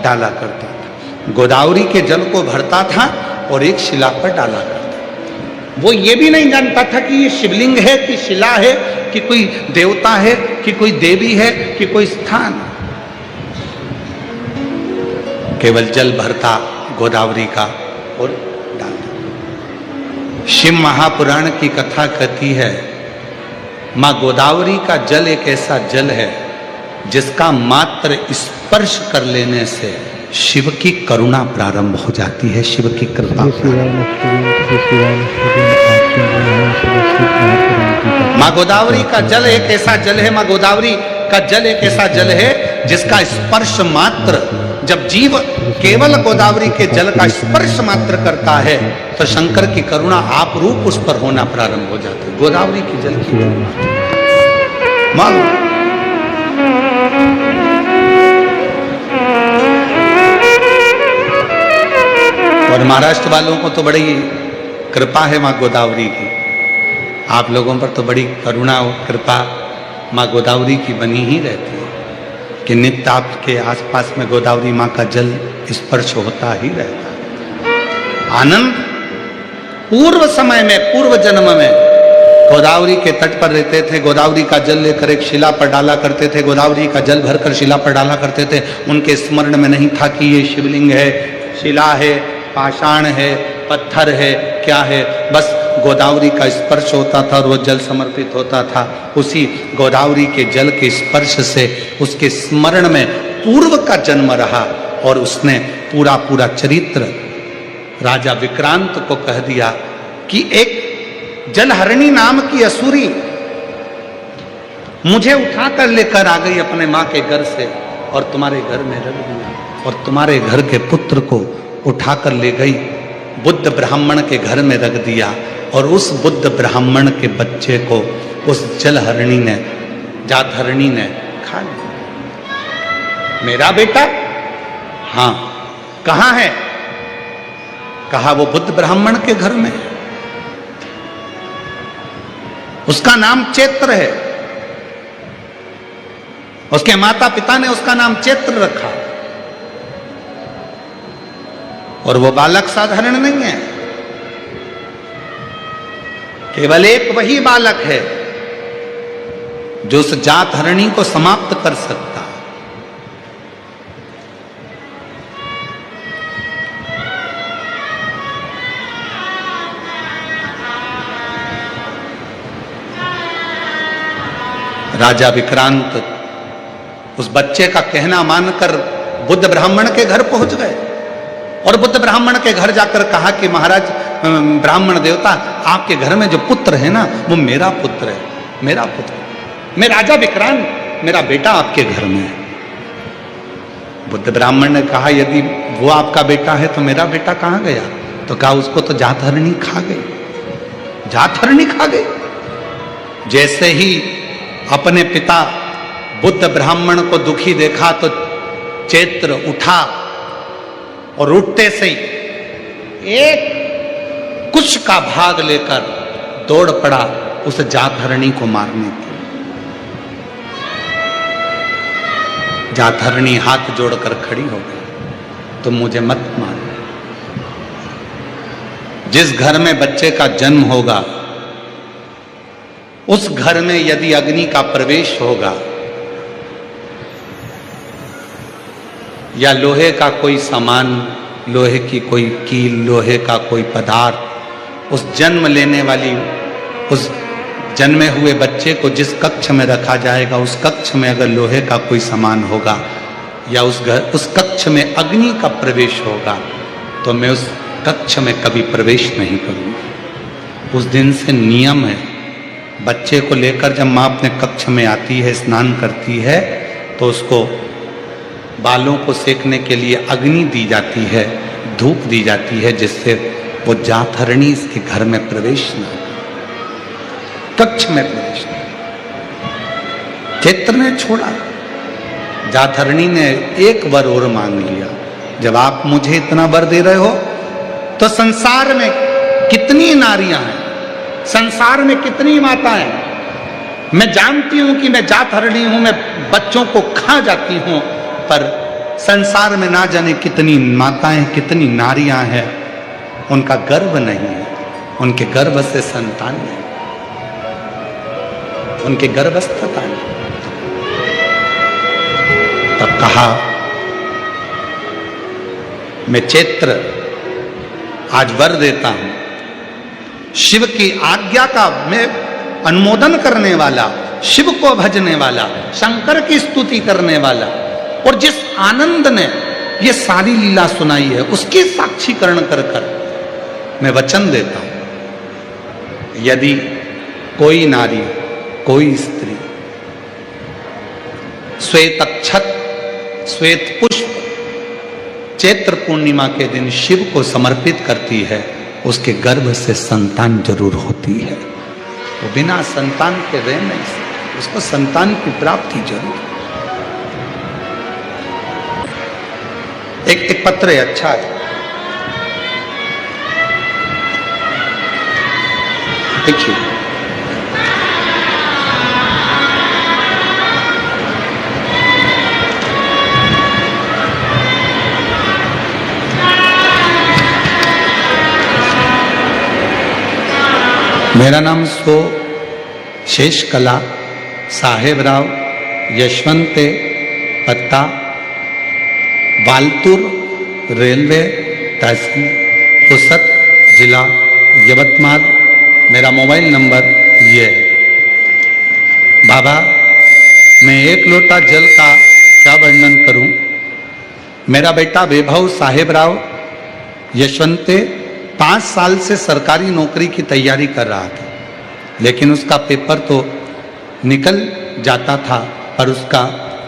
डाला करता था। गोदावरी के जल को भरता था और एक शिला पर डाला करता था। वो ये भी नहीं जानता था कि ये शिवलिंग है कि शिला है कि कोई देवता है कि कोई देवी है कि कोई स्थान। केवल जल भरता गोदावरी का और डालता। शिव महापुराण की कथा कहती है, मां गोदावरी का जल एक ऐसा जल है जिसका मात्र स्पर्श कर लेने से शिव की करुणा प्रारंभ हो जाती है, शिव की कृपा। मां गोदावरी का जल एक ऐसा जल है, मां गोदावरी का जल एक ऐसा जल है जिसका स्पर्श मात्र, जब जीव केवल गोदावरी के जल का स्पर्श मात्र करता है तो शंकर की करुणा आप रूप उस पर होना प्रारंभ हो जाती है। गोदावरी के जल की मालूम। और महाराष्ट्र वालों को तो बड़ी कृपा है मां गोदावरी की। आप लोगों पर तो बड़ी करुणा और कृपा मां गोदावरी की बनी ही रहती है कि नित्य आपके आसपास में गोदावरी मां का जल स्पर्श होता ही रहता है। आनंद पूर्व समय में, पूर्व जन्म में गोदावरी के तट पर रहते थे। गोदावरी का जल लेकर एक शिला पर डाला करते थे। गोदावरी का जल भरकर शिला पर डाला करते थे। उनके स्मरण में नहीं था कि ये शिवलिंग है, शिला है, पाषाण है, पत्थर है, क्या है। बस गोदावरी का स्पर्श होता था और वो जल समर्पित होता था। उसी गोदावरी के जल के स्पर्श से उसके स्मरण में पूर्व का जन्म रहा और उसने पूरा पूरा चरित्र राजा विक्रांत को कह दिया कि एक जलहरणी नाम की असुरी मुझे उठाकर लेकर आ गई अपने माँ के घर से और तुम्हारे घर में रख दिया, और तुम्हारे घर के पुत्र को उठाकर ले गई, बुद्ध ब्राह्मण के घर में रख दिया, और उस बुद्ध ब्राह्मण के बच्चे को उस जलहरणी ने, जातहरणी ने खा लिया। मेरा बेटा? हाँ। कहाँ है? कहा वो बुद्ध ब्राह्मण के घर में। उसका नाम चैत्र है। उसके माता पिता ने उसका नाम चैत्र रखा। और वो बालक साधारण नहीं है, केवल एक वही बालक है जो उस जातहरणी को समाप्त कर सकता। राजा विक्रांत उस बच्चे का कहना मानकर बुद्ध ब्राह्मण के घर पहुंच गए और बुद्ध ब्राह्मण के घर जाकर कहा कि महाराज ब्राह्मण देवता, आपके घर में जो पुत्र है ना, वो मेरा पुत्र है, मेरा पुत्र, मैं राजा विक्रांत, मेरा बेटा आपके घर में है। बुद्ध ब्राह्मण ने कहा, यदि वो आपका बेटा है तो मेरा बेटा कहाँ गया? तो कहा उसको तो जातहरणी खा गई, जातहरणी खा गई। जैसे ही अपने पिता बुद्ध ब्राह्मण को दुखी देखा तो चैत्र उठा और उठते से ही एक कुश का भाग लेकर दौड़ पड़ा उस जातहरणी को मारने के। जातहरणी हाथ जोड़कर खड़ी हो गई, तुम मुझे मत मारो। जिस घर में बच्चे का जन्म होगा उस घर में यदि अग्नि का प्रवेश होगा या लोहे का कोई सामान, लोहे की कोई कील, लोहे का कोई पदार्थ उस जन्म लेने वाली, उस जन्मे हुए बच्चे को जिस कक्ष में रखा जाएगा उस कक्ष में अगर लोहे का कोई सामान होगा या उस कक्ष में अग्नि का प्रवेश होगा तो मैं उस कक्ष में कभी प्रवेश नहीं करूंगा। उस दिन से नियम है, बच्चे को लेकर जब माँ अपने कक्ष में आती है, स्नान करती है, तो उसको बालों को सेकने के लिए अग्नि दी जाती है, धूप दी जाती है, जिससे वो जातहरणी इसके घर में प्रवेश न, कक्ष में प्रवेश न। चित्र ने छोड़ा, जातहरणी ने एक वर और मांग लिया। जब आप मुझे इतना वर दे रहे हो तो संसार में कितनी नारियां हैं, संसार में कितनी माताएं, मैं जानती हूं कि मैं जातहरणी हूं, मैं बच्चों को खा जाती हूं, पर संसार में ना जाने कितनी माताएं, कितनी नारियां हैं, उनका गर्भ नहीं है, उनके गर्भ से संतान नहीं, उनके गर्भस्थता नहीं। तब कहा, मैं चैत्र आज वर देता हूं, शिव की आज्ञा का मैं अनुमोदन करने वाला, शिव को भजने वाला, शंकर की स्तुति करने वाला, और जिस आनंद ने ये सारी लीला सुनाई है उसकी साक्षीकरण कर कर मैं वचन देता हूं, यदि कोई नारी, कोई स्त्री श्वेत अक्षत, श्वेत पुष्प चैत्र पूर्णिमा के दिन शिव को समर्पित करती है, उसके गर्भ से संतान जरूर होती है। वो बिना संतान के रह नहीं सकती, उसको संतान की प्राप्ति जरूर। एक पत्र है, अच्छा है, देखिए। मेरा नाम शेष कला साहेब राव, यशवंत, पत्ता वालतूर, रेलवे तहसील पुसद, जिला यवतमाल। मेरा मोबाइल नंबर ये है। बाबा, मैं एक लोटा जल का क्या वर्णन करूं। मेरा बेटा वैभव साहेब राव यशवंत 5 साल से सरकारी नौकरी की तैयारी कर रहा था, लेकिन उसका पेपर तो निकल जाता था पर उसका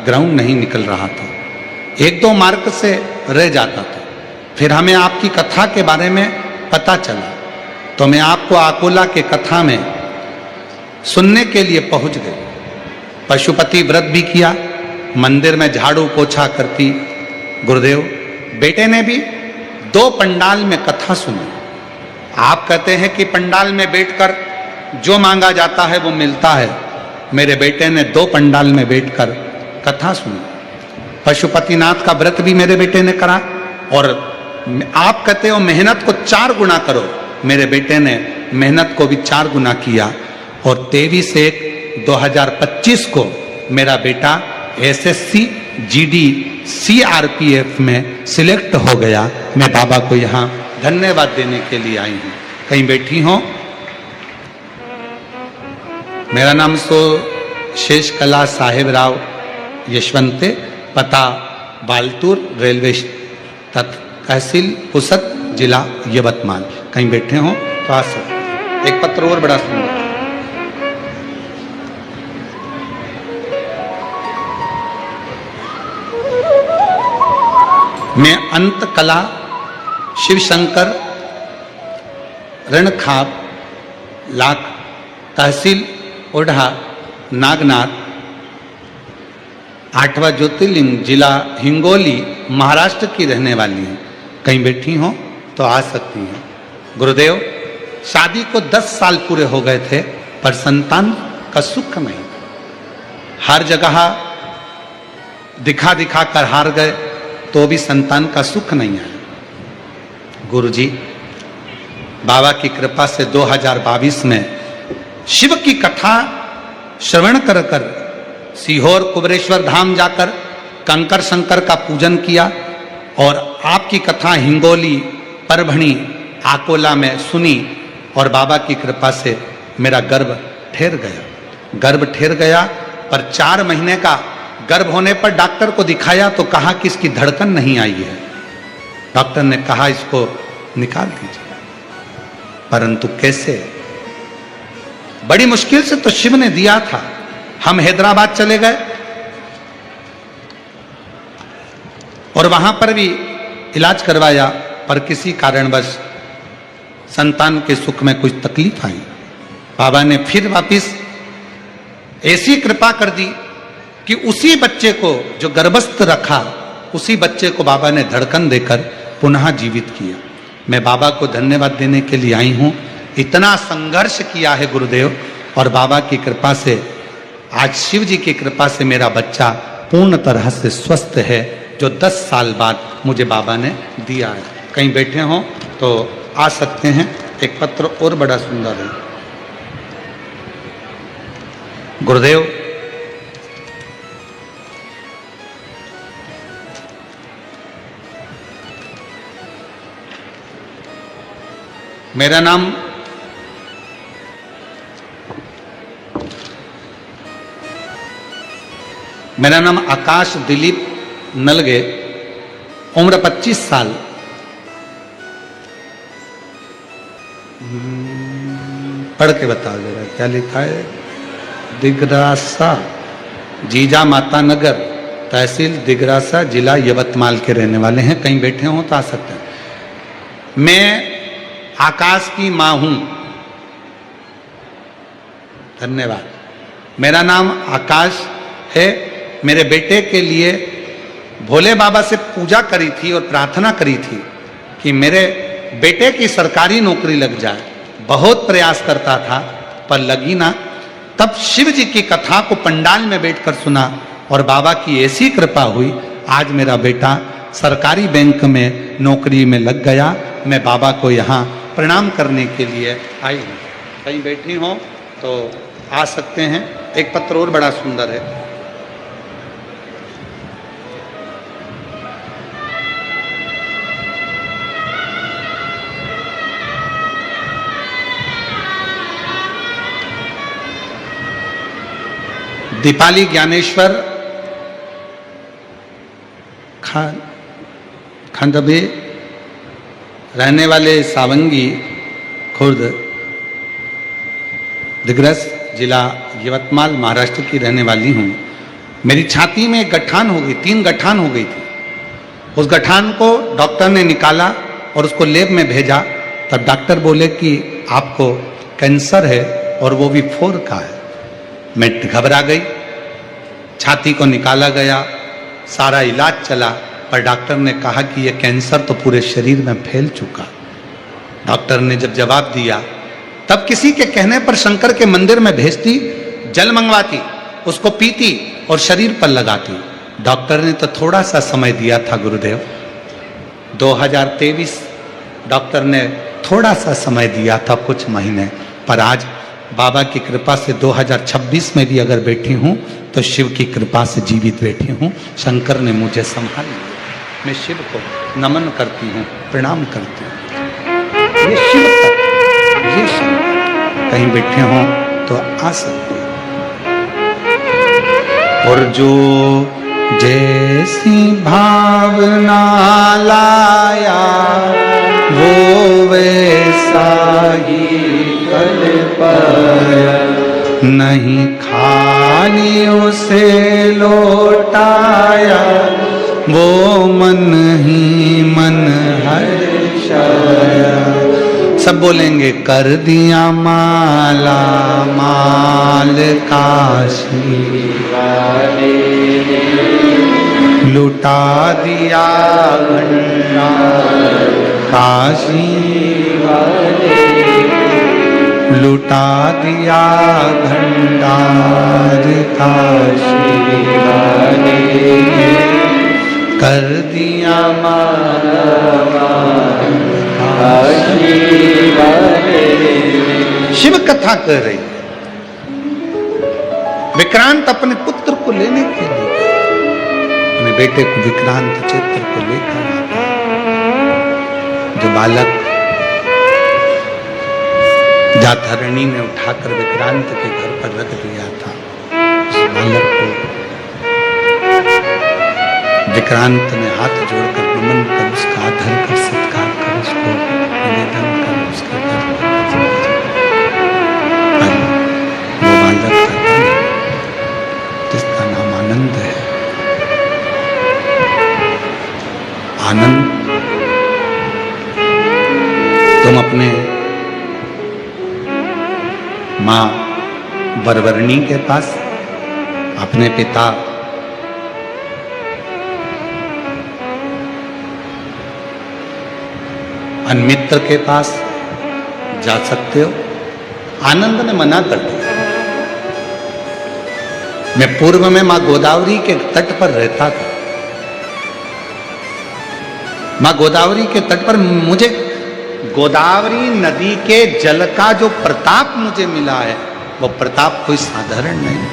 ग्राउंड नहीं निकल रहा था, 1-2 मार्क से रह जाता था। फिर हमें आपकी कथा के बारे में पता चला तो मैं आपको आकोला के कथा में सुनने के लिए पहुंच गए। पशुपति व्रत भी किया, मंदिर में झाड़ू पोछा करती गुरुदेव। बेटे ने भी 2 पंडाल में कथा सुनी। आप कहते हैं कि पंडाल में बैठकर जो मांगा जाता है वो मिलता है। मेरे बेटे ने 2 पंडाल में बैठकर कथा सुनी। पशुपतिनाथ का व्रत भी मेरे बेटे ने करा, और आप कहते हो मेहनत को 4 गुना करो, मेरे बेटे ने मेहनत को भी 4 गुना किया, और 23/1/2025 को मेरा बेटा SSC GD CRPF में सिलेक्ट हो गया। मैं बाबा को यहाँ धन्यवाद देने के लिए आई हूँ। कहीं बैठी हो? मेरा नाम शेष कला साहेब राव यशवंत, पता बालतूर, रेलवे तहसील पुसद, जिला यवतमाल। कहीं बैठे हो तो आ सकते। एक पत्र और बड़ा सुंदर। मैं अंत कला शिव शंकर रणखाब लाख तहसील ओढ़ा नागनाथ 8वां ज्योतिर्लिंग जिला हिंगोली महाराष्ट्र की रहने वाली हैं। कहीं बैठी हो तो आ सकती हैं। गुरुदेव, शादी को 10 साल पूरे हो गए थे, पर संतान का सुख नहीं। हर जगह दिखा दिखा कर हार गए तो भी संतान का सुख नहीं आया। गुरुजी बाबा की कृपा से 2022 में शिव की कथा श्रवण कर कर सीहोर कुबरेश्वर धाम जाकर कंकर शंकर का पूजन किया और आपकी कथा हिंगोली, परभणी, आकोला में सुनी और बाबा की कृपा से मेरा गर्भ ठहर गया। गर्भ ठहर गया, पर 4 महीने का गर्भ होने पर डॉक्टर को दिखाया तो कहा कि इसकी धड़कन नहीं आई है। डॉक्टर ने कहा इसको निकाल दीजिए, परंतु कैसे? बड़ी मुश्किल से तो शिव ने दिया था। हम हैदराबाद चले गए और वहां पर भी इलाज करवाया, पर किसी कारणवश संतान के सुख में कुछ तकलीफ आई। बाबा ने फिर वापिस ऐसी कृपा कर दी कि उसी बच्चे को जो गर्भस्थ रखा, उसी बच्चे को बाबा ने धड़कन देकर पुनः जीवित किया। मैं बाबा को धन्यवाद देने के लिए आई हूं। इतना संघर्ष किया है गुरुदेव, और बाबा की कृपा से आज शिव जी की कृपा से मेरा बच्चा पूर्ण तरह से स्वस्थ है, जो 10 साल बाद मुझे बाबा ने दिया है। कहीं बैठे हो तो आ सकते हैं। एक पत्र और बड़ा सुंदर है। गुरुदेव मेरा नाम आकाश दिलीप नलगे, उम्र 25 साल। पढ़ के बताओ जरा क्या लिखा है। दिगरासा, जीजा माता नगर, तहसील दिगरासा, जिला यवतमाल के रहने वाले हैं। कहीं बैठे हो तो आ सकते हैं। मैं आकाश की मां हूं। धन्यवाद। मेरा नाम आकाश है। मेरे बेटे के लिए भोले बाबा से पूजा करी थी और प्रार्थना करी थी कि मेरे बेटे की सरकारी नौकरी लग जाए। बहुत प्रयास करता था पर लगी ना। तब शिव जी की कथा को पंडाल में बैठकर सुना और बाबा की ऐसी कृपा हुई, आज मेरा बेटा सरकारी बैंक में नौकरी में लग गया। मैं बाबा को यहाँ प्रणाम करने के लिए आई हूँ। कहीं बैठी हो तो आ सकते हैं। एक पत्र और बड़ा सुंदर है। दीपाली ज्ञानेश्वर खंडबे रहने वाले सावंगी खुर्द दिग्रस जिला यवतमाल महाराष्ट्र की रहने वाली हूँ। मेरी छाती में एक गठान हो गई, 3 गठान हो गई थी। उस गठान को डॉक्टर ने निकाला और उसको लैब में भेजा। तब डॉक्टर बोले कि आपको कैंसर है और वो भी 4 का है। मैं घबरा गई। छाती को निकाला गया, सारा इलाज चला, पर डॉक्टर ने कहा कि यह कैंसर तो पूरे शरीर में फैल चुका। डॉक्टर ने जब जवाब दिया, तब किसी के कहने पर शंकर के मंदिर में भेजती, जल मंगवाती, उसको पीती और शरीर पर लगाती। डॉक्टर ने तो थोड़ा सा समय दिया था गुरुदेव। 2023 डॉक्टर ने थोड़ा सा समय दिया था, कुछ महीने, पर आज बाबा की कृपा से 2026 में भी अगर बैठी हूँ तो शिव की कृपा से जीवित बैठी हूँ। शंकर ने मुझे संभाल लिया। मैं शिव को नमन करती हूँ, प्रणाम करती हूँ। ये शिव तत्व, ये शंकर। कहीं बैठे हों तो आ सकते हैं। और जो जैसी भावना लाया वो वैसा ही फल पाया। नहीं खाली उसे लौटाया, वो मन ही मन हर्षाया। सब बोलेंगे कर दिया माला माल काशी वाले, लुटा दिया भंडार काशी वाले। लुटा दिया भंडार काशी वाले ने, कर दिया माला माल काशी वाले ने। शिव कथा कर रही है। विक्रांत अपने पुत्र को लेने के लिए, अपने बेटे को विक्रांत चित्र को लेकर आता है। जो बालक जातरणी ने उठाकर विक्रांत के घर पर रख दिया था, उस बालक को विक्रांत ने हाथ जोड़कर नमन कर, उसका आदर कर, सत्कार कर, उसको निवेदन कर, उसके घर पर वो बालक था जिसका नाम आनंद है। आनंद, तुम अपने मां बरबरनी के पास, अपने पिता अन्मित्र के पास जा सकते हो। आनंद ने मना कर दिया। मैं पूर्व में मां गोदावरी के तट पर रहता था। मां गोदावरी के तट पर मुझे गोदावरी नदी के जल का जो प्रताप मुझे मिला है, वो प्रताप कोई साधारण नहीं।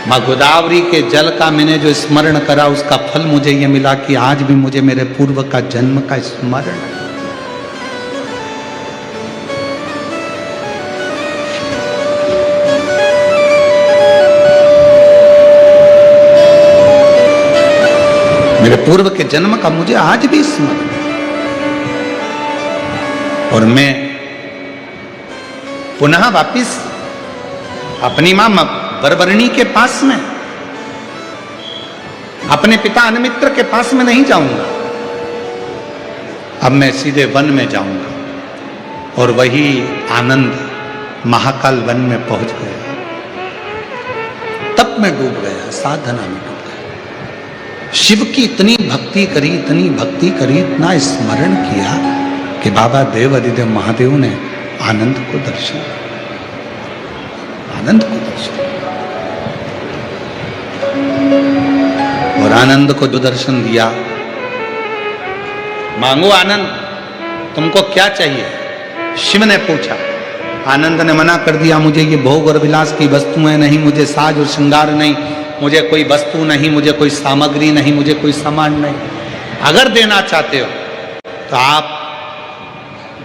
मां गोदावरी के जल का मैंने जो स्मरण करा, उसका फल मुझे ये मिला कि आज भी मुझे मेरे पूर्व का जन्म का स्मरण है। मेरे पूर्व के जन्म का मुझे आज भी स्मरण है। और मैं पुनः वापिस अपनी मां बरबरनी के पास में, अपने पिता अन्मित्र के पास में नहीं जाऊंगा। अब मैं सीधे वन में जाऊंगा। और वही आनंद महाकाल वन में पहुंच गया। तप में डूब गया, साधना में डूब गया। शिव की इतनी भक्ति करी, इतनी भक्ति करी, इतना स्मरण किया कि बाबा देव अधिदेव महादेव ने आनंद को दर्शन, आनंद को दर्शन। और आनंद को जो दर्शन दिया, मांगो आनंद, तुमको क्या चाहिए? शिव ने पूछा। आनंद ने मना कर दिया, मुझे ये भोग और विलास की वस्तुएं नहीं, मुझे साज और श्रृंगार नहीं, मुझे कोई वस्तु नहीं, मुझे कोई सामग्री नहीं, मुझे कोई सामान नहीं। अगर देना चाहते हो तो आप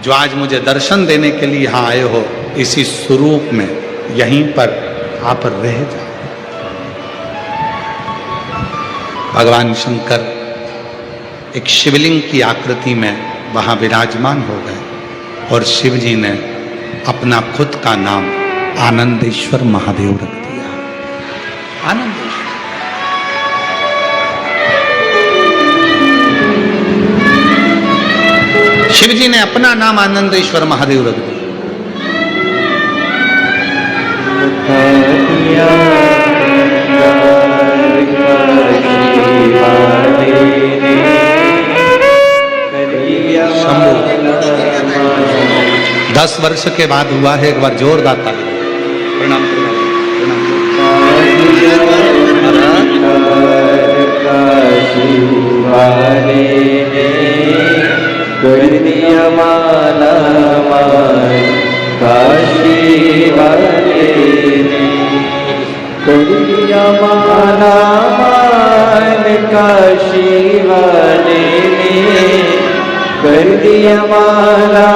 जो आज मुझे दर्शन देने के लिए यहां आए हो, इसी स्वरूप में यहीं पर आप रह जाओ। भगवान शंकर एक शिवलिंग की आकृति में वहां विराजमान हो गए और शिव जी ने अपना खुद का नाम आनंदेश्वर महादेव रख दिया। आनंदेश्वर। शिव जी ने अपना नाम आनंदेश्वर महादेव रख दिया। शंभू 10 वर्ष के बाद हुआ है। एक बार जोर गाता है। प्रणाम माला काशी वाले ने, माला काशी वाले ने, कर दिया माला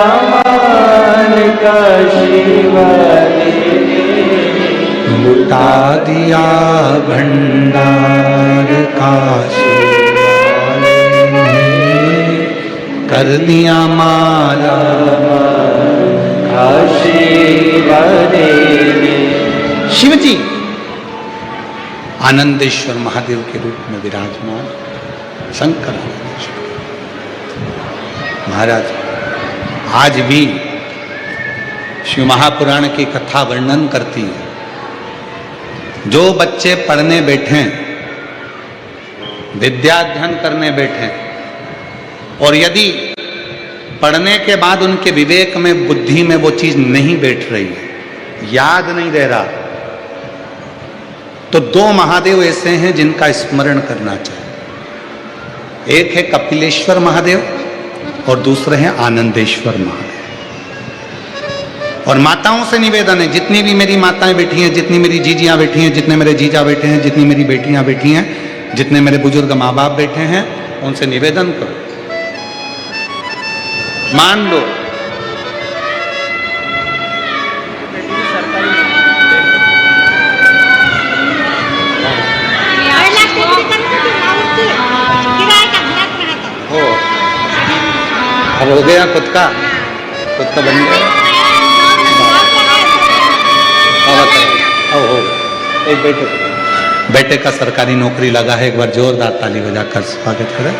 काशी वाले ने, लुटा दिया भंडार काशी वाले ने, कर दिया माला काशी वाले ने। शिव जी आनंदेश्वर महादेव के रूप में विराजमान, शंकर महाराज। आज भी शिव महापुराण की कथा वर्णन करती है। जो बच्चे पढ़ने बैठे, विद्याध्ययन करने बैठे, और यदि पढ़ने के बाद उनके विवेक में, बुद्धि में वो चीज नहीं बैठ रही है, याद नहीं रह रहा, तो दो महादेव ऐसे हैं जिनका स्मरण करना चाहिए। एक है कपिलेश्वर महादेव और दूसरे हैं आनंदेश्वर महादेव। और माताओं से निवेदन है, जितनी भी मेरी माताएं बैठी हैं, जितनी मेरी जीजियां बैठी हैं, जितने मेरे जीजा बैठे हैं, जितनी मेरी बेटियां बैठी हैं, जितने मेरे बुजुर्ग माँ बाप बैठे हैं, उनसे निवेदन करो, मान लो हो, अब हो गया खुद का बन गया। हो एक बेटे का सरकारी नौकरी लगा है, एक बार जोरदार ताली बजाकर स्वागत करें।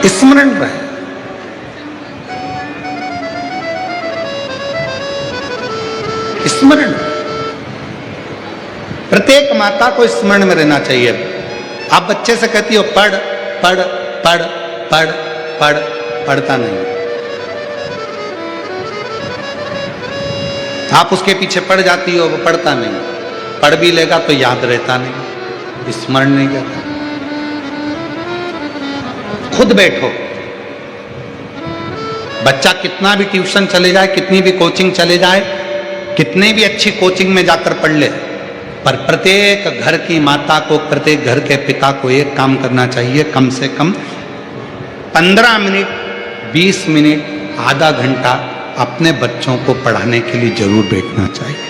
स्मरण रहे, स्मरण, प्रत्येक माता को स्मरण में रहना चाहिए। आप बच्चे से कहती हो पढ़ पढ़ पढ़ पढ़ पढ़, पढ़ता नहीं। आप उसके पीछे पड़ जाती हो, वो पढ़ता नहीं, पढ़ भी लेगा तो याद रहता नहीं, स्मरण नहीं करता। खुद बैठो, बच्चा कितना भी ट्यूशन चले जाए, कितनी भी कोचिंग चले जाए, कितने भी अच्छी कोचिंग में जाकर पढ़ ले, पर प्रत्येक घर की माता को, प्रत्येक घर के पिता को एक काम करना चाहिए, कम से कम 15 मिनट, 20 मिनट, आधा घंटा अपने बच्चों को पढ़ाने के लिए जरूर बैठना चाहिए।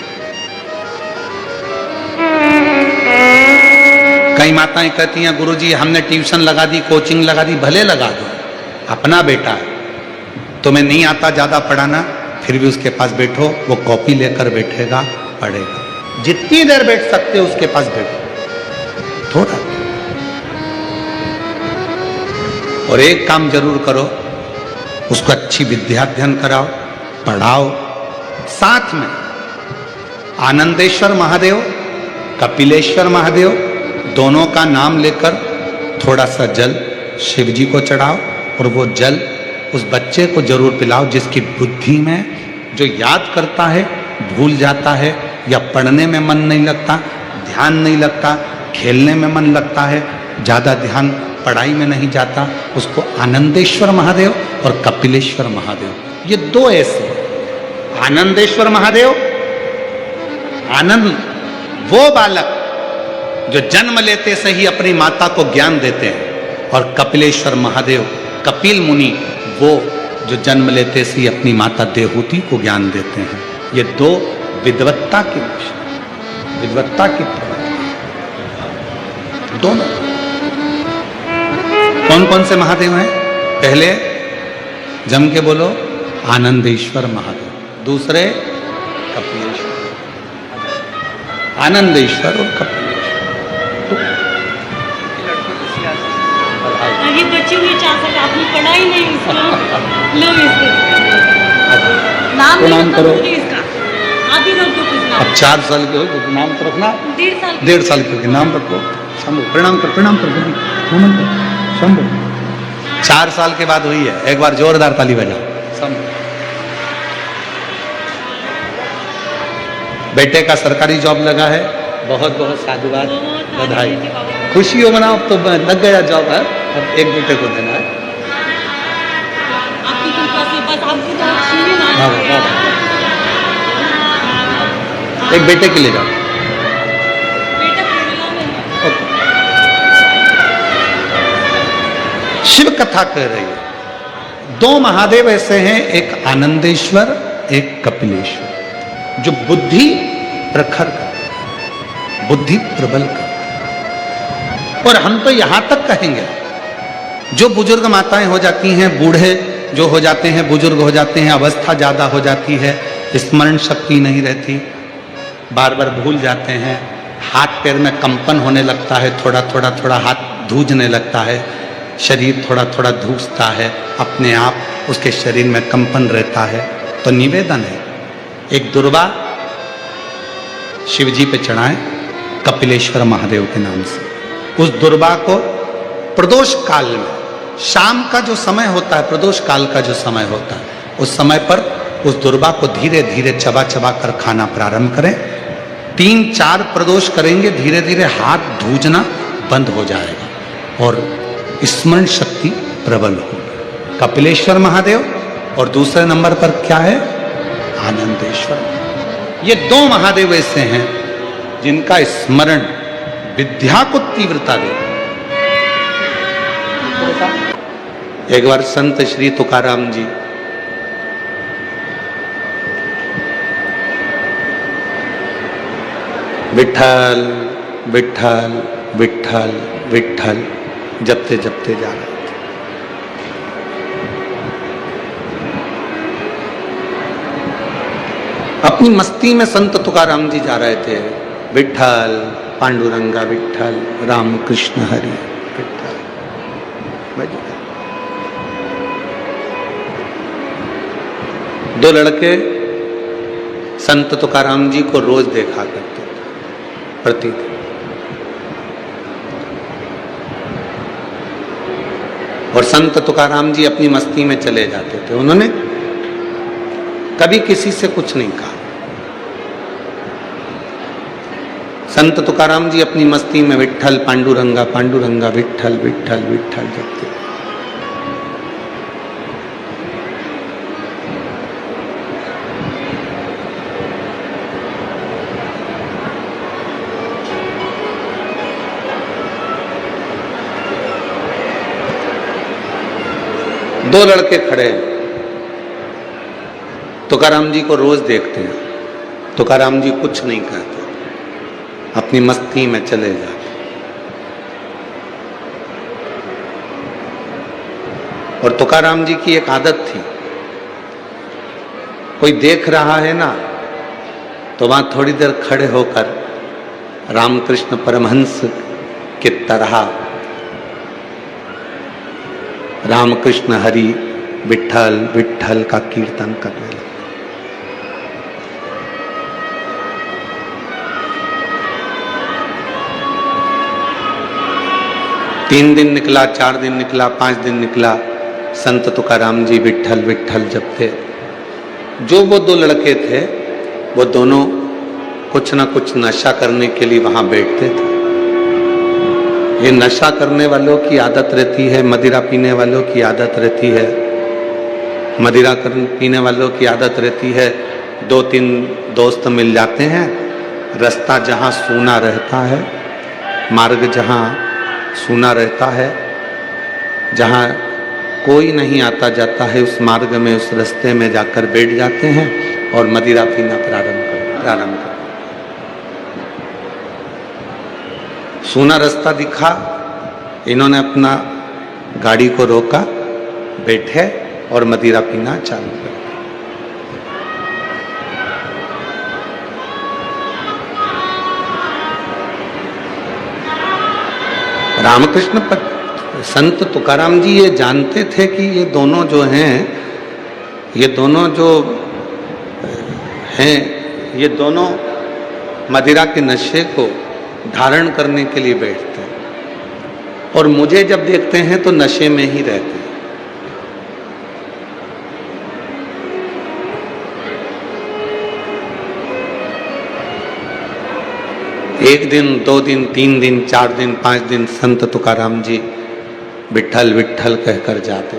कई माताएं कहती हैं गुरुजी हमने ट्यूशन लगा दी, कोचिंग लगा दी, भले लगा दो, अपना बेटा है, तुम्हें नहीं आता ज्यादा पढ़ाना, फिर भी उसके पास बैठो, वो कॉपी लेकर बैठेगा, पढ़ेगा। जितनी देर बैठ सकते हो उसके पास बैठो थोड़ा। और एक काम जरूर करो, उसको अच्छी विद्या अध्ययन कराओ, पढ़ाओ। साथ में आनंदेश्वर महादेव, कपिलेश्वर महादेव, दोनों का नाम लेकर थोड़ा सा जल शिव जी को चढ़ाओ, और वो जल उस बच्चे को जरूर पिलाओ जिसकी बुद्धि में, जो याद करता है भूल जाता है, या पढ़ने में मन नहीं लगता, ध्यान नहीं लगता, खेलने में मन लगता है, ज़्यादा ध्यान पढ़ाई में नहीं जाता, उसको आनंदेश्वर महादेव और कपिलेश्वर महादेव, ये दो ऐसे। आनंदेश्वर महादेव, आनंद वो बालक जो जन्म लेते से ही अपनी माता को ज्ञान देते हैं, और कपिलेश्वर महादेव, कपिल मुनि, वो जो जन्म लेते से ही अपनी माता देवहूति को ज्ञान देते हैं। ये दो विद्वत्ता की विषय, विद्वत्ता की दोनों। कौन कौन से महादेव हैं? पहले जम के बोलो, आनंदेश्वर महादेव, दूसरे कपिलेश्वर, आनंदेश्वर और कपिलेश्वर। ये बच्चे भी चाह सकते, अपनी पढ़ाई नहीं इसको लो, इसको नाम नहीं नाम करो, इसका आप ही रख दो कुछ नाम। अब 4 साल के हो तो नाम तो रखना, 1.5 साल के नाम रखो। शंभु, प्रणाम कर, प्रणाम कर, नमन कर, शंभु। 4 साल के बाद हुई है, एक बार जोरदार ताली बजाओ। शंभु, बेटे का सरकारी जॉब लगा है, बहुत बहुत साधुवाद, बधाई, खुशी हो मनाओ। अब तो लग गया जॉब है, अब एक बेटे को देना है। आपकी कृपा से बस आपको तो अच्छी ना हाँ, हाँ। एक बेटे के लिए जाओ। बेटा केरला में है। शिव कथा कह रही है, 2 महादेव ऐसे हैं, एक आनंदेश्वर, एक कपिलेश्वर, जो बुद्धि प्रखर कर, बुद्धि प्रबल कर। और हम तो यहां तक कहेंगे, जो बुजुर्ग माताएं हो जाती हैं, बूढ़े जो हो जाते हैं, बुजुर्ग हो जाते हैं, अवस्था ज्यादा हो जाती है, स्मरण शक्ति नहीं रहती, बार बार भूल जाते हैं, हाथ पैर में कंपन होने लगता है, थोड़ा थोड़ा थोड़ा हाथ धूजने लगता है, शरीर थोड़ा थोड़ा धूसता है, अपने आप उसके शरीर में कंपन रहता है, तो निवेदन है, एक दुर्वा शिव जी पे चढ़ाएं कपिलेश्वर महादेव के नाम से। उस दुर्वा को प्रदोष काल में शाम का जो समय होता है, प्रदोष काल का जो समय होता है, उस समय पर उस दुर्वा को धीरे धीरे चबा चबा कर खाना प्रारंभ करें। 3-4 प्रदोष करेंगे, धीरे धीरे हाथ धूजना बंद हो जाएगा और स्मरण शक्ति प्रबल होगी। कपिलेश्वर महादेव और दूसरे नंबर पर क्या है, आनंदेश्वर। ये 2 महादेव ऐसे हैं जिनका स्मरण विद्या को तीव्रता देता। एक बार संत श्री तुकाराम जी विठल विठल विठल विठल जपते जपते जा रहे थे। अपनी मस्ती में संत तुकाराम जी जा रहे थे। विठल पांडुरंगा विठल, राम कृष्ण हरि विठल। दो लड़के संत तुकाराम जी को रोज देखा करते थे, प्रतिदिन। और संत तुकाराम जी अपनी मस्ती में चले जाते थे। उन्होंने कभी किसी से कुछ नहीं कहा। संत तुकाराम जी अपनी मस्ती में विठल पांडुरंगा पांडुरंगा विठल विठल विठल जपते। दो लड़के खड़े तुकाराम जी को रोज देखते हैं। तुकाराम जी कुछ नहीं कहते, अपनी मस्ती में चले जाते। और तुकाराम जी की एक आदत थी, कोई देख रहा है ना तो वहां थोड़ी देर खड़े होकर रामकृष्ण परमहंस की तरह रामकृष्ण हरि विठल विठल का कीर्तन करने लगे। तीन दिन निकला, 4 दिन निकला, 5 दिन निकला, संत तुकाराम जी विठल विठल जपते। जो वो 2 लड़के थे वो दोनों कुछ ना कुछ नशा करने के लिए वहां बैठते थे। ये नशा करने वालों की आदत रहती है, मदिरा पीने वालों की आदत रहती है, मदिरा पीने वालों की आदत रहती है। 2-3 दोस्त मिल जाते हैं, रास्ता जहाँ सूना रहता है, मार्ग जहाँ सूना रहता है, जहाँ कोई नहीं आता जाता है, उस मार्ग में उस रास्ते में जाकर बैठ जाते हैं और मदिरा पीना प्रारंभ कर। सूना रास्ता दिखा, इन्होंने अपना गाड़ी को रोका, बैठे और मदिरा पीना चालू कर। रामकृष्ण संत तुकाराम जी ये जानते थे कि ये दोनों जो हैं, ये दोनों जो हैं, ये दोनों मदिरा के नशे को धारण करने के लिए बैठते हैं और मुझे जब देखते हैं तो नशे में ही रहते हैं। एक दिन, 2 दिन, 3 दिन, 4 दिन, 5 दिन संत तुकाराम जी विठल विठल कहकर जाते।